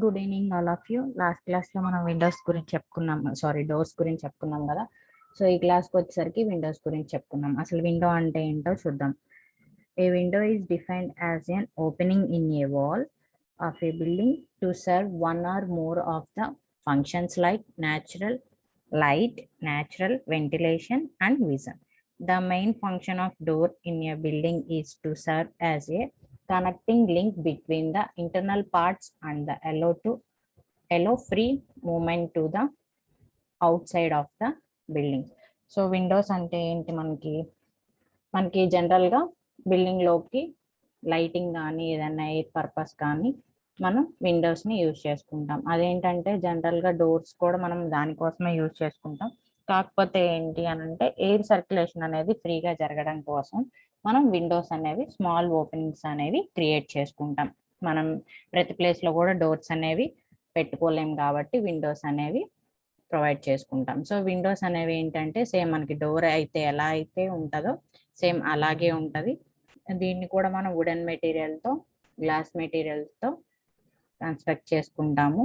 Good evening all of you. Last క్లాస్లో మనం Windows గురించి చెప్పుకున్నాం, డోర్స్ గురించి చెప్పుకున్నాం కదా. సో ఈ క్లాస్కి వచ్చేసరికి విండోస్ గురించి చెప్పుకున్నాం. అసలు విండో అంటే ఏంటో చూద్దాం. A window is defined as an opening in a wall of a building to serve one or more of the functions like natural light, natural ventilation, and vision. The main function of door in a building is to serve as a connecting link between the internal parts and the allow free movement to the outside of the building. So Windows అంటే ఏంటి, మనకి జనరల్గా బిల్డింగ్లోకి lighting కానీ ఏదైనా air purpose కానీ మనం విండోస్ని use చేసుకుంటాం. అదేంటంటే జనరల్గా డోర్స్ కూడా మనం దానికోసమే యూజ్ చేసుకుంటాం. కాకపోతే ఏంటి అని అంటే ఎయిర్ సర్క్యులేషన్ అనేది ఫ్రీగా జరగడం కోసం మనం విండోస్ అనేవి స్మాల్ ఓపెనింగ్స్ అనేవి క్రియేట్ చేసుకుంటాం. మనం ప్రతి ప్లేస్లో కూడా డోర్స్ అనేవి పెట్టుకోలేం కాబట్టి విండోస్ అనేవి ప్రొవైడ్ చేసుకుంటాం. సో విండోస్ అనేవి ఏంటంటే సేమ్ మనకి డోర్ అయితే ఎలా అయితే ఉంటుందో సేమ్ అలాగే ఉంటుంది. దీన్ని కూడా మనం వుడెన్ మెటీరియల్తో, గ్లాస్ మెటీరియల్తో కన్స్ట్రక్ట్ చేసుకుంటాము.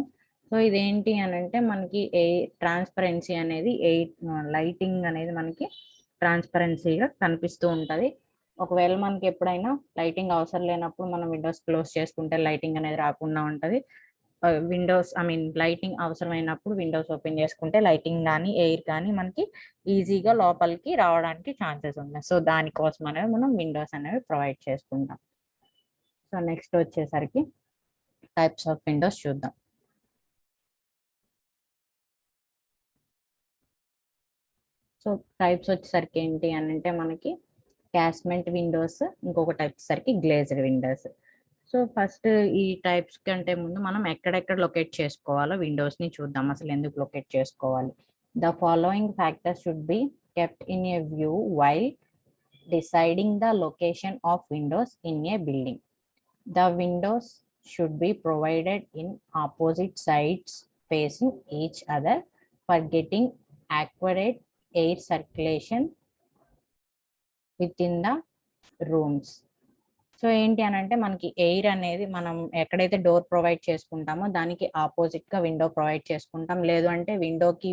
సో ఇదేంటి అని అంటే మనకి ట్రాన్స్పరెన్సీ అనేది లైటింగ్ అనేది మనకి ట్రాన్స్పరెన్సీగా కనిపిస్తూ ఉంటుంది. ఒకవేళ మనకి ఎప్పుడైనా లైటింగ్ అవసరం లేనప్పుడు మనం విండోస్ క్లోజ్ చేసుకుంటే లైటింగ్ అనేది రాకుండా ఉంటుంది. లైటింగ్ అవసరమైనప్పుడు విండోస్ ఓపెన్ చేసుకుంటే లైటింగ్ కానీ ఎయిర్ కానీ మనకి ఈజీగా లోపలికి రావడానికి ఛాన్సెస్ ఉన్నాయి. సో దానికోసం అనేవి మనం విండోస్ అనేవి ప్రొవైడ్ చేసుకుంటాం. సో నెక్స్ట్ వచ్చేసరికి టైప్స్ ఆఫ్ విండోస్ చూద్దాం. సో టైప్స్ వచ్చేసరికి ఏంటి అని అంటే మనకి క్యాస్మెంట్ విండోస్, ఇంకొక టైప్ వచ్చేసరికి గ్లేజ్డ్ విండోస్. సో ఫస్ట్ ఈ టైప్స్ కంటే ముందు మనం ఎక్కడెక్కడ లొకేట్ చేసుకోవాలో విండోస్ని చూద్దాం. అసలు ఎందుకు లొకేట్ చేసుకోవాలి. The following factors should be kept in a view while deciding the location of Windows in a building. The Windows should be provided in opposite sides facing each other for getting accurate air circulation within the rooms. So ఏంటి అని అంటే మనకి air అనేది మనం ఎక్కడైతే door provide చేసుకుంటామో దానికి opposite గా విండో ప్రొవైడ్ చేసుకుంటాం. లేదు అంటే విండోకి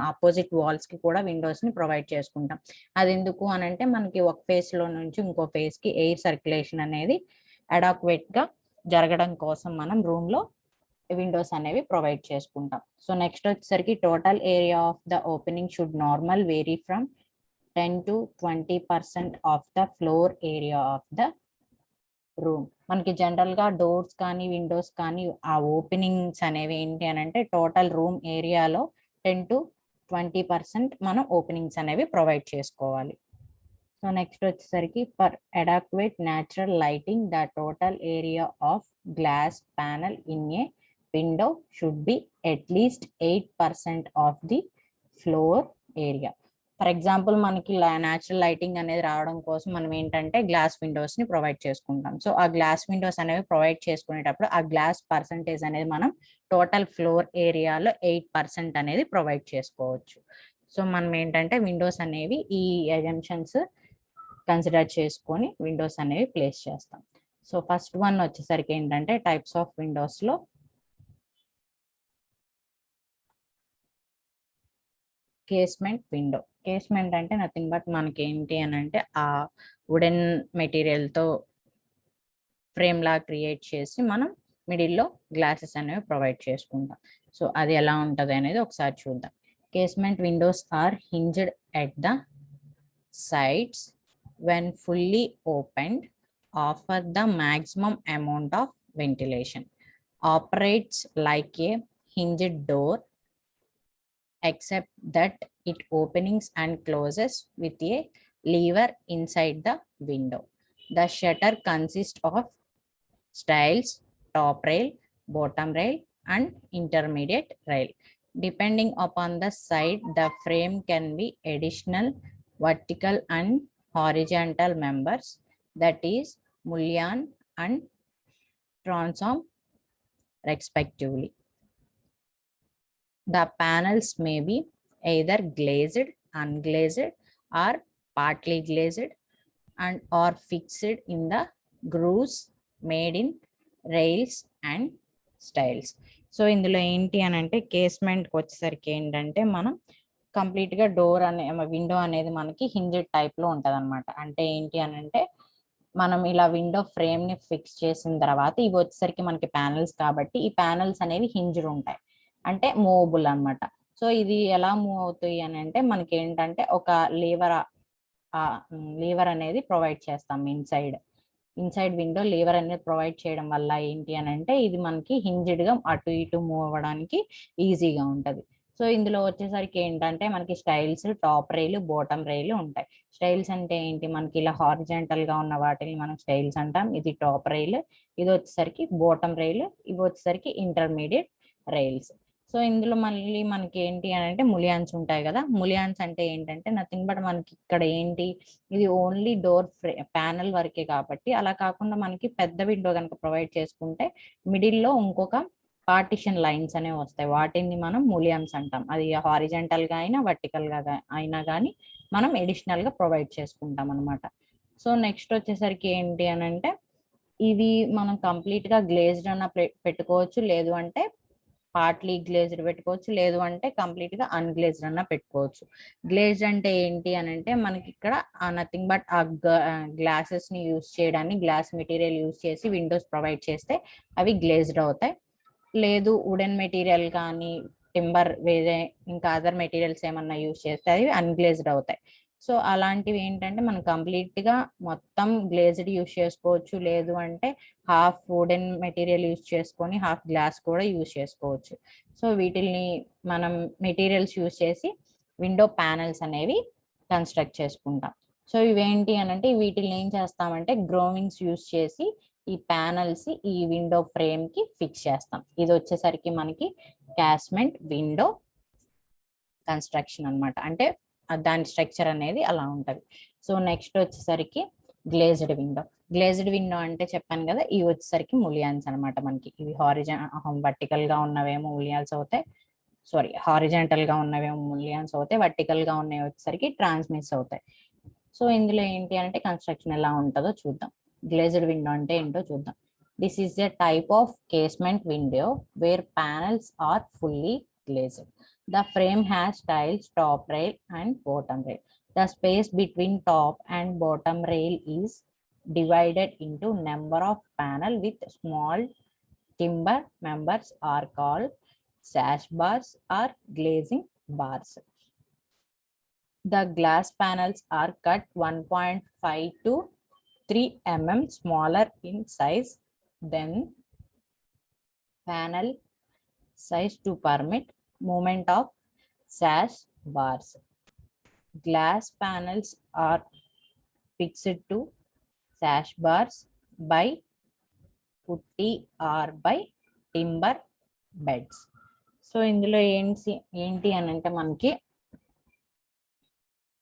ఆపోజిట్ వాల్స్ కి కూడా విండోస్ ని ప్రొవైడ్ చేసుకుంటాం. అది ఎందుకు అని అంటే మనకి ఒక ఫేస్ లో నుంచి ఇంకో ఫేస్ కి ఎయిర్ సర్క్యులేషన్ అనేది అడాక్వేట్ గా జరగడం కోసం మనం రూమ్ లో విండోస్ అనేవి ప్రొవైడ్ చేసుకుంటాం. సో నెక్స్ట్ వచ్చేసరికి total area of the opening should normal vary from 10 to 20% of the floor area of the room. మనకి జనరల్ గా డోర్స్ కానీ విండోస్ కానీ ఆ ఓపెనింగ్స్ అనేవి ఏంటి అని అంటే టోటల్ రూమ్ ఏరియాలో 10 to 20% మనం ఓపెనింగ్స్ అనేవి ప్రొవైడ్ చేసుకోవాలి. సో నెక్స్ట్ వచ్చేసరికి for adequate natural lighting the total area of glass panel in a window should be at least 8% of the floor area. For example మనకి న్యాచురల్ లైటింగ్ అనేది రావడం కోసం మనం ఏంటంటే గ్లాస్ విండోస్ ని ప్రొవైడ్ చేసుకుంటాం. సో ఆ గ్లాస్ విండోస్ అనేవి ప్రొవైడ్ చేసుకునేటప్పుడు ఆ గ్లాస్ పర్సంటేజ్ అనేది మనం టోటల్ ఫ్లోర్ ఏరియాలో 8% అనేది ప్రొవైడ్ చేసుకోవచ్చు. సో మనం ఏంటంటే విండోస్ అనేవి ఈ అజంప్షన్స్ కన్సిడర్ చేసుకొని విండోస్ అనేవి ప్లేస్ చేస్తాం. సో ఫస్ట్ వన్ వచ్చేసరికి ఏంటంటే టైప్స్ ఆఫ్ విండోస్ లో కేస్మెంట్ విండో. కేస్మెంట్ అంటే నథింగ్ బట్ మనకి ఏంటి అని అంటే ఆ వుడెన్ మెటీరియల్తో ఫ్రేమ్ లా క్రియేట్ చేసి మనం మిడిల్లో గ్లాసెస్ అనేవి ప్రొవైడ్ చేసుకుంటాం. సో అది ఎలా ఉంటుంది అనేది ఒకసారి చూద్దాం. Casement windows are hinged at the sides when fully opened offer the maximum amount of ventilation. Operates like a hinged door except that it openings and closes with a lever inside the window. The shutter consists of stiles, top rail, bottom rail, and intermediate rail. Depending upon the side, the frame can be additional vertical and horizontal members, that is mullion and transom respectively. The panels may be either glazed, unglazed, or partly glazed and are fixed in the grooves made in rails and stiles. So ఇందులో ఏంటి అని అంటే కేస్మెంట్కి వచ్చేసరికి ఏంటంటే మనం complete గా door అనే window అనేది మనకి హింజ్డ్ టైప్ లో ఉంటది అనమాట. అంటే ఏంటి అని అంటే మనం ఇలా విండో ఫ్రేమ్ ని ఫిక్స్ చేసిన తర్వాత ఇవి వచ్చేసరికి మనకి ప్యానల్స్ కాబట్టి ఈ ప్యానల్స్ అనేవి హింజ్డ్ ఉంటాయి, అంటే మూవబుల్ అన్నమాట. సో ఇది ఎలా మూవ్ అవుతాయి అని అంటే మనకి ఏంటంటే ఒక లీవర్ అనేది ప్రొవైడ్ చేస్తాం ఇన్సైడ్ విండో లీవర్ అనేది ప్రొవైడ్ చేయడం వల్ల ఏంటి అని అంటే ఇది మనకి హింజ్డ్ గా అటు ఇటు మూవ్ అవ్వడానికి ఈజీగా ఉంటది. సో ఇందులో వచ్చేసరికి ఏంటంటే మనకి స్టైల్స్ టాప్ రైలు బాటమ్ రైలు ఉంటాయి. స్టైల్స్ అంటే ఏంటి, మనకి ఇలా హారిజాంటల్ గా ఉన్న వాటిని మనం స్టైల్స్ అంటాం. ఇది టాప్ రైలు, ఇది వచ్చేసరికి బాటమ్ రైలు, ఇవి వచ్చేసరికి ఇంటర్మీడియట్ రైల్స్. సో ఇందులో మళ్ళీ మనకి ఏంటి అని అంటే ములియాన్స్ ఉంటాయి కదా. ములియాన్స్ అంటే ఏంటంటే నథింగ్ బట్ మనకి ఇక్కడ ఏంటి, ఇది ఓన్లీ డోర్ ప్యానల్ వరకే కాబట్టి అలా కాకుండా మనకి పెద్ద విండో కనుక ప్రొవైడ్ చేసుకుంటే మిడిల్ లో ఇంకొక పార్టిషన్ లైన్స్ అనేవి వస్తాయి, వాటిని మనం మూలియమ్స్ అంటాం. అది హారిజెంటల్ గా అయినా వర్టికల్ గా అయినా కానీ మనం ఎడిషనల్ గా ప్రొవైడ్ చేసుకుంటాం అనమాట. సో నెక్స్ట్ వచ్చేసరికి ఏంటి అని అంటే ఇది మనం కంప్లీట్ గా గ్లేజ్డ్ అన్న పెట్టుకోవచ్చు, లేదు అంటే పార్ట్లీ గ్లేజ్డ్ పెట్టుకోవచ్చు, లేదు అంటే కంప్లీట్ గా అన్గ్లేజ్డ్ అన్న పెట్టుకోవచ్చు. గ్లేజ్డ్ అంటే ఏంటి అని అంటే మనకి ఇక్కడ నథింగ్ బట్ ఆ గ్లాసెస్ ని యూజ్ చేయడానికి గ్లాస్ మెటీరియల్ యూజ్ చేసి విండోస్ ప్రొవైడ్ చేస్తే అవి గ్లేజ్డ్ అవుతాయి. లేదు వుడెన్ మెటీరియల్ కానీ టింబర్ వేరే ఇంకా అదర్ మెటీరియల్స్ ఏమన్నా యూజ్ చేస్తే అవి అన్గ్లేజ్డ్ అవుతాయి. సో అలాంటివి ఏంటంటే మనం కంప్లీట్ గా మొత్తం గ్లేజ్డ్ యూజ్ చేసుకోవచ్చు, లేదు అంటే హాఫ్ వుడెన్ మెటీరియల్ యూజ్ చేసుకొని హాఫ్ గ్లాస్ కూడా యూజ్ చేసుకోవచ్చు. సో వీటిని మనం మెటీరియల్స్ యూజ్ చేసి విండో ప్యానల్స్ అనేవి కన్స్ట్రక్ట్ చేసుకుంటాం. సో ఇవేంటి అని అంటే వీటిని ఏం చేస్తామంటే గ్రోవింగ్స్ యూజ్ చేసి ఈ ప్యానల్స్ ఈ విండో ఫ్రేమ్ కి ఫిక్స్ చేస్తాం. ఇది వచ్చేసరికి మనకి క్యాస్మెంట్ విండో కన్స్ట్రక్షన్ అన్నమాట. అంటే దాని స్ట్రక్చర్ అనేది అలా ఉంటది. సో నెక్స్ట్ వచ్చేసరికి గ్లేజ్డ్ విండో అంటే చెప్పాను కదా, ఇవి వచ్చేసరికి ములియాన్స్ అన్నమాట. మనకి ఇవి వర్టికల్ గా ఉన్నవేమో ములియాన్స్ అవుతాయి, సారీ హారిజాంటల్ గా ఉన్నవేమో ములియాన్స్ అవుతాయి, వర్టికల్ గా ఉన్నవి వచ్చేసరికి ట్రాన్స్మిట్స్ అవుతాయి. సో ఇందులో ఏంటి అంటే కన్స్ట్రక్షన్ ఎలా ఉంటుందో చూద్దాం. గ్లేజ్డ్ విండో అంటే ఏంటో చూద్దాం. This is a type of casement window where panels are fully glazed. The frame has tiles, top rail and bottom rail. The space between top and bottom rail is divided into number of panel with small timber members are called sash bars or glazing bars. The glass panels are cut 1.5 to 3 mm smaller in size than panel size to permit movement of sash bars. Glass panels are fixed to sash bars by putty or by timber beds. So ఇందులో ఏంటి అని అంటే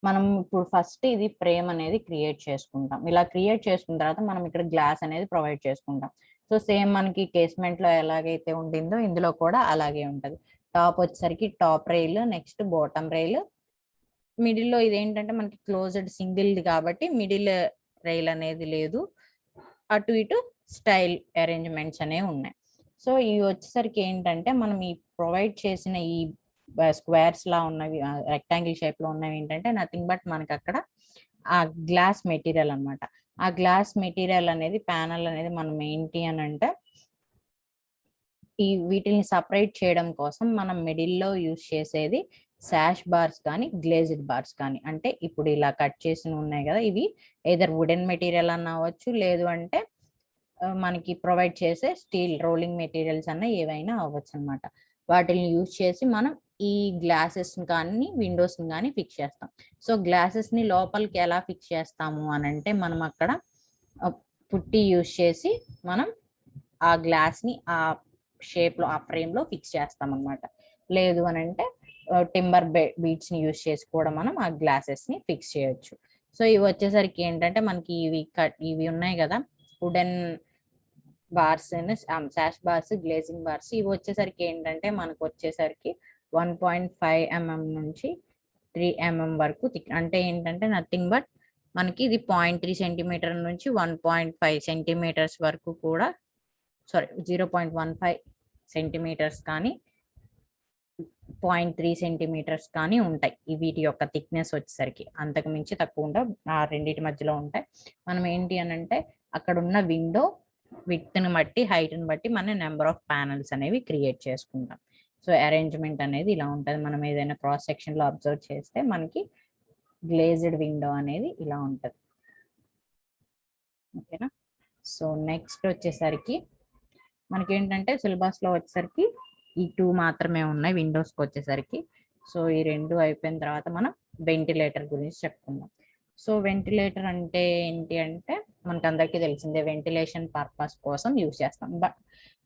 మనం ఇప్పుడు first ఇది frame అనేది create చేసుకుంటాం. ఇలా క్రియేట్ చేసుకున్న తర్వాత మనం ఇక్కడ గ్లాస్ అనేది ప్రొవైడ్ చేసుకుంటాం. సో సేమ్ మనకి కేస్మెంట్ లో ఎలాగైతే ఉండిందో ఇందులో కూడా అలాగే ఉంటది. టాప్ వచ్చేసరికి top rail, next bottom rail, middle లో ఇదేంటంటే మనకి క్లోజ్డ్ సింగిల్ది కాబట్టి మిడిల్ రైల్ అనేది లేదు, అటు ఇటు స్టైల్ అరేంజ్మెంట్స్ అనేవి ఉన్నాయి. సో ఇవి వచ్చేసరికి ఏంటంటే మనం ఈ ప్రొవైడ్ చేసిన ఈ స్క్వేర్స్ లా ఉన్నవి రెక్టాంగిల్ షేప్ లో ఉన్నవి ఏంటంటే నథింగ్ బట్ మనకి అక్కడ ఆ గ్లాస్ మెటీరియల్ అన్నమాట. ఆ గ్లాస్ మెటీరియల్ అనేది ప్యానల్ అనేది మనం ఏంటి అని అంటే వీటిని సపరేట్ చేయడం కోసం మనం మిడిల్ లో యూజ్ చేసేది సాష్ బార్స్ కానీ గ్లేజ్డ్ బార్స్ కానీ. అంటే ఇప్పుడు ఇలా కట్ చేసి ఉన్నాయి కదా, ఇవి ఏదర్ వుడెన్ మెటీరియల్ అన్న అవ్వచ్చు, లేదు అంటే మనకి ప్రొవైడ్ చేసే స్టీల్ రోలింగ్ మెటీరియల్స్ అన్న ఏవైనా అవ్వచ్చు అనమాట. వాటిని యూజ్ చేసి మనం ఈ గ్లాసెస్ కానీ విండోస్ కానీ ఫిక్స్ చేస్తాం. సో గ్లాసెస్ ని లోపలికి ఎలా ఫిక్స్ చేస్తాము అని అంటే మనం అక్కడ పుట్టి యూజ్ చేసి మనం ఆ గ్లాస్ ని ఆ షేప్ లో ఆ ఫ్రేమ్ లో ఫిక్స్ చేస్తాం అనమాట. లేదు అని అంటే టింబర్ బీట్స్ ని యూజ్ చేసి కూడా మనం ఆ గ్లాసెస్ ని ఫిక్స్ చేయొచ్చు. సో ఇవి వచ్చేసరికి ఏంటంటే మనకి ఇవి ఉన్నాయి కదా wooden bars, sash bars, glazing bars, ఇవి వచ్చేసరికి ఏంటంటే మనకు వచ్చేసరికి 1.5 mm నుంచి 3 mm వరకు అంటే ఏంటంటే నథింగ్ బట్ మనకి ఇది 0.3 సెంటీమీటర్ నుంచి 1.5 సెంటీమీటర్స్ వరకు కూడా, సారీ 0.15 సెంటీమీటర్స్ కానీ 0.3 సెంటీమీటర్స్ కానీ ఉంటాయి. వీటి యొక్క థిక్నెస్ వచ్చేసరికి అంతకు మించి తక్కువ ఉండవు, ఆ రెండింటి మధ్యలో ఉంటాయి. మనం ఏంటి అని అంటే అక్కడ ఉన్న విండో విడ్త్ని బట్టి హైట్ని బట్టి మన నెంబర్ ఆఫ్ ప్యానల్స్ అనేవి క్రియేట్ చేసుకుంటాం. సో అరేంజ్మెంట్ అనేది ఇలా ఉంటుంది. మనం ఏదైనా క్రాస్ సెక్షన్లో అబ్జర్వ్ చేస్తే మనకి గ్లేజ్డ్ విండో అనేది ఇలా ఉంటుంది. ఓకేనా. సో నెక్స్ట్ వచ్చేసరికి మనకి ఏంటంటే సిలబస్లో వచ్చేసరికి ఈ 2 మాత్రమే ఉన్నాయి విండోస్కి వచ్చేసరికి. సో ఈ 2 అయిపోయిన తర్వాత మనం వెంటిలేటర్ గురించి చెప్పుకుందాం. సో వెంటిలేటర్ అంటే ఏంటి అంటే మనకు అందరికీ తెలిసిందే, వెంటిలేషన్ పర్పస్ కోసం యూజ్ చేస్తాం. బట్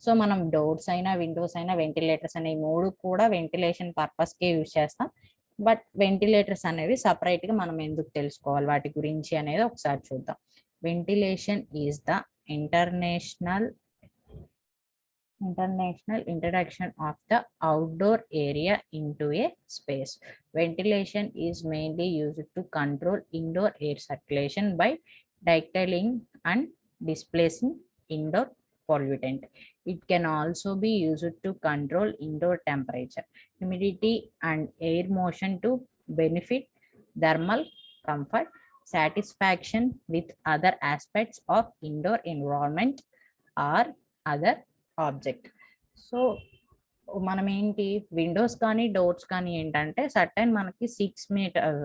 సో మనం డోర్స్ అయినా విండోస్ అయినా వెంటిలేటర్స్ అనేవి 3 కూడా వెంటిలేషన్ పర్పస్కే యూజ్ చేస్తాం. బట్ వెంటిలేటర్స్ అనేవి సపరేట్గా మనం ఎందుకు తెలుసుకోవాలి వాటి గురించి అనేది ఒకసారి చూద్దాం. Ventilation is the international introduction of the outdoor area into a space. Ventilation is mainly used to control indoor air circulation by diluting and displacing indoor pollutant. It can also be used to control indoor temperature, humidity and air motion to benefit thermal comfort, satisfaction with other aspects of indoor environment or other object. So మనం ఏంటి Windows కానీ doors కానీ ఏంటంటే certain మనకి 6 metre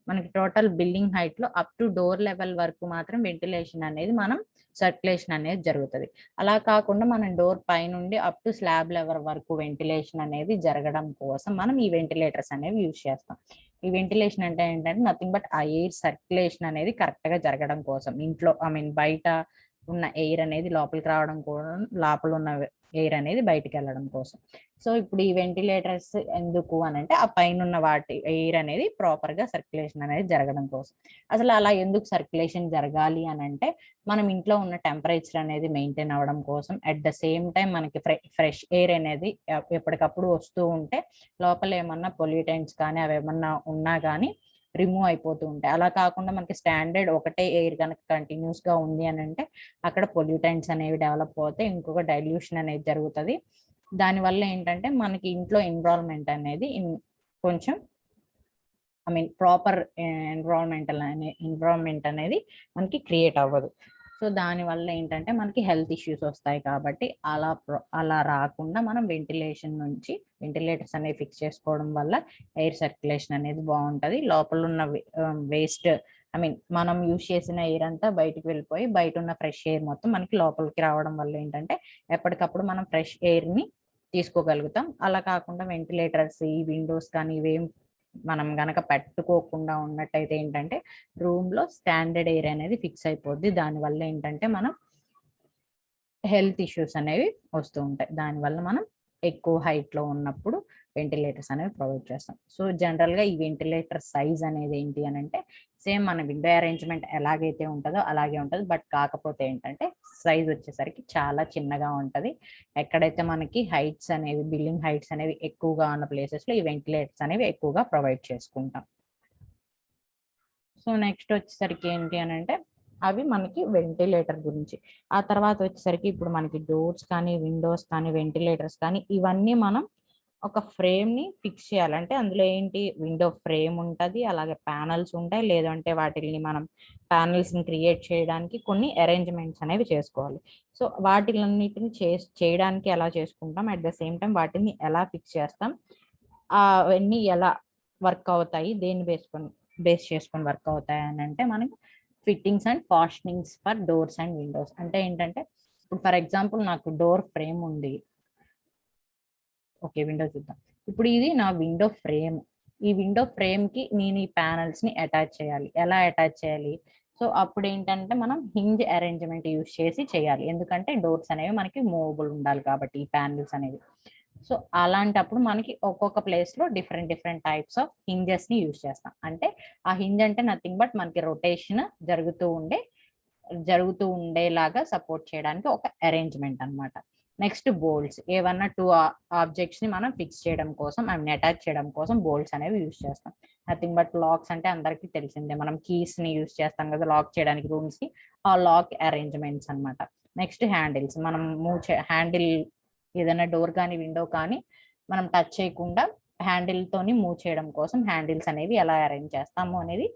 మనకి total building height లో up to door level వరకు మాత్రం వెంటిలేషన్ అనేది మనం సర్క్యులేషన్ అనేది జరుగుతుంది. అలా కాకుండా మనం డోర్ పై నుండి అప్ టు స్లాబ్ లెవెల్ వరకు వెంటిలేషన్ అనేది జరగడం కోసం మనం ఈ వెంటిలేటర్స్ అనేవి యూజ్ చేస్తాం. ఈ వెంటిలేషన్ అంటే ఏంటంటే నథింగ్ బట్ ఆ ఎయిర్ సర్క్యులేషన్ అనేది కరెక్ట్ గా జరగడం కోసం, ఇంట్లో బయట ఉన్న ఎయిర్ అనేది లోపలికి రావడం కూడా, లోపల ఉన్న ఎయిర్ అనేది బయటికి వెళ్ళడం కోసం. సో ఇప్పుడు ఈ వెంటిలేటర్స్ ఎందుకు అని అంటే ఆ పైన ఉన్న వాటి ఎయిర్ అనేది ప్రాపర్ గా సర్క్యులేషన్ అనేది జరగడం కోసం. అసలు అలా ఎందుకు సర్క్యులేషన్ జరగాలి అని అంటే మనం ఇంట్లో ఉన్న టెంపరేచర్ అనేది మెయింటైన్ అవ్వడం కోసం, అట్ ద సేమ్ టైం మనకి ఫ్రెష్ ఎయిర్ అనేది ఎప్పటికప్పుడు వస్తూ ఉంటే లోపల ఏమన్నా పొల్యూటెంట్స్ కానీ అవి ఏమన్నా ఉన్నా కానీ రిమూవ్ అయిపోతూ ఉంటాయి. అలా కాకుండా మనకి స్టాండర్డ్ ఒకటే ఎయిర్ కనుక కంటిన్యూస్ గా ఉంది అని అంటే అక్కడ పొల్యూటెంట్స్ అనేవి డెవలప్ అవుతే ఇంకొక డైల్యూషన్ అనేది జరుగుతుంది. దానివల్ల ఏంటంటే మనకి ఇంట్లో ఎన్విరాన్మెంట్ అనేది కొంచెం ప్రాపర్ ఎన్విరాన్మెంట్ అనేది మనకి క్రియేట్ అవ్వదు. సో దానివల్ల ఏంటంటే మనకి హెల్త్ ఇష్యూస్ వస్తాయి. కాబట్టి అలా రాకుండా మనం వెంటిలేటర్స్ అనేవి ఫిక్స్ చేసుకోవడం వల్ల ఎయిర్ సర్క్యులేషన్ అనేది బాగుంటుంది. లోపల ఉన్న వేస్ట్ మనం యూజ్ చేసిన ఎయిర్ అంతా బయటకు వెళ్ళిపోయి బయట ఉన్న ఫ్రెష్ ఎయిర్ మొత్తం మనకి లోపలికి రావడం వల్ల ఏంటంటే ఎప్పటికప్పుడు మనం ఫ్రెష్ ఎయిర్ ని తీసుకోగలుగుతాం. అలా కాకుండా వెంటిలేటర్స్ ఈ విండోస్ కానీ ఇవేం మనం గనక పెట్టుకోకుండా ఉన్నట్టయితే ఏంటంటే రూమ్ లో స్టాండర్డ్ ఎయిర్ అనేది ఫిక్స్ అయిపోద్ది. దానివల్ల ఏంటంటే మనం హెల్త్ ఇష్యూస్ అనేవి వస్తూ ఉంటాయి. దానివల్ల మనం ఎక్కువ హైట్ లో ఉన్నప్పుడు వెంటిలేటర్స్ అనేవి ప్రొవైడ్ చేస్తాం. సో జనరల్ గా ఈ వెంటిలేటర్ సైజ్ అనేది ఏంటి అని అంటే సేమ్ మన విండో అరేంజ్మెంట్ ఎలాగైతే ఉంటుందో అలాగే ఉంటుంది. బట్ కాకపోతే ఏంటంటే సైజ్ వచ్చేసరికి చాలా చిన్నగా ఉంటుంది. ఎక్కడైతే మనకి హైట్స్ అనేవి బిల్డింగ్ హైట్స్ అనేవి ఎక్కువగా ఉన్న ప్లేసెస్ లో ఈ వెంటిలేటర్స్ అనేవి ఎక్కువగా ప్రొవైడ్ చేసుకుంటాం. సో నెక్స్ట్ వచ్చేసరికి ఏంటి అని అంటే అవి మనకి వెంటిలేటర్ గురించి. ఆ తర్వాత వచ్చేసరికి ఇప్పుడు మనకి డోర్స్ కానీ విండోస్ కానీ వెంటిలేటర్స్ కానీ ఇవన్నీ మనం ఒక ఫ్రేమ్ ని ఫిక్స్ చేయాలంటే అందులో ఏంటి విండో ఫ్రేమ్ ఉంటుంది, అలాగే ప్యానల్స్ ఉంటాయి. లేదంటే వాటిని మనం ప్యానల్స్ ని క్రియేట్ చేయడానికి కొన్ని అరేంజ్మెంట్స్ అనేవి చేసుకోవాలి. సో వాటిలన్నిటిని చేయడానికి ఎలా చేసుకుంటాం, అట్ ద సేమ్ టైం వాటిని ఎలా ఫిక్స్ చేస్తాం, అవన్నీ ఎలా వర్క్ అవుతాయి, దేన్ని బేస్ చేసుకొని వర్క్ అవుతాయి అని అంటే మనకి fittings and fastenings for doors and windows. అంటే ఏంటంటే ఇప్పుడు ఫర్ ఎగ్జాంపుల్ నాకు డోర్ ఫ్రేమ్ ఉంది. ఓకే విండో చూద్దాం. ఇప్పుడు ఇది నా విండో ఫ్రేమ్. ఈ విండో ఫ్రేమ్ కి నేను ఈ ప్యానల్స్ ని అటాచ్ చేయాలి. ఎలా అటాచ్ చేయాలి? సో అప్పుడు ఏంటంటే మనం హింజ్ అరేంజ్మెంట్ యూజ్ చేసి చేయాలి. ఎందుకంటే డోర్స్ అనేవి మనకి మూవబుల్ ఉండాలి కాబట్టి ఈ ప్యానల్స్ అనేవి. సో అలాంటప్పుడు మనకి ఒక్కొక్క ప్లేస్ లో డిఫరెంట్ టైప్స్ ఆఫ్ హింజెస్ ని యూజ్ చేస్తాం. అంటే ఆ హింజ్ అంటే నథింగ్ బట్ మనకి రొటేషన్ జరుగుతూ ఉండేలాగా సపోర్ట్ చేయడానికి ఒక అరేంజ్మెంట్ అన్నమాట. నెక్స్ట్ బోల్ట్స్, ఏవన్నా 2 ఆబ్జెక్ట్స్ ని మనం ఫిక్స్ చేయడం కోసం అటాచ్ చేయడం కోసం బోల్ట్స్ అనేవి యూజ్ చేస్తాం. నథింగ్ బట్ లాక్స్ అంటే అందరికీ తెలిసిందే, మనం కీస్ ని యూజ్ చేస్తాం కదా లాక్ చేయడానికి రూమ్స్ కి, ఆ లాక్ అరేంజ్మెంట్స్ అన్నమాట. నెక్స్ట్ హ్యాండిల్స్, మనం హ్యాండిల్ ఏదైనా డోర్ కానీ విండో కానీ మనం టచ్ చేయకుండా హ్యాండిల్ తోని మూవ్ చేయడం కోసం హ్యాండిల్స్ అనేవి ఎలా అరేంజ్ చేస్తాము అనేది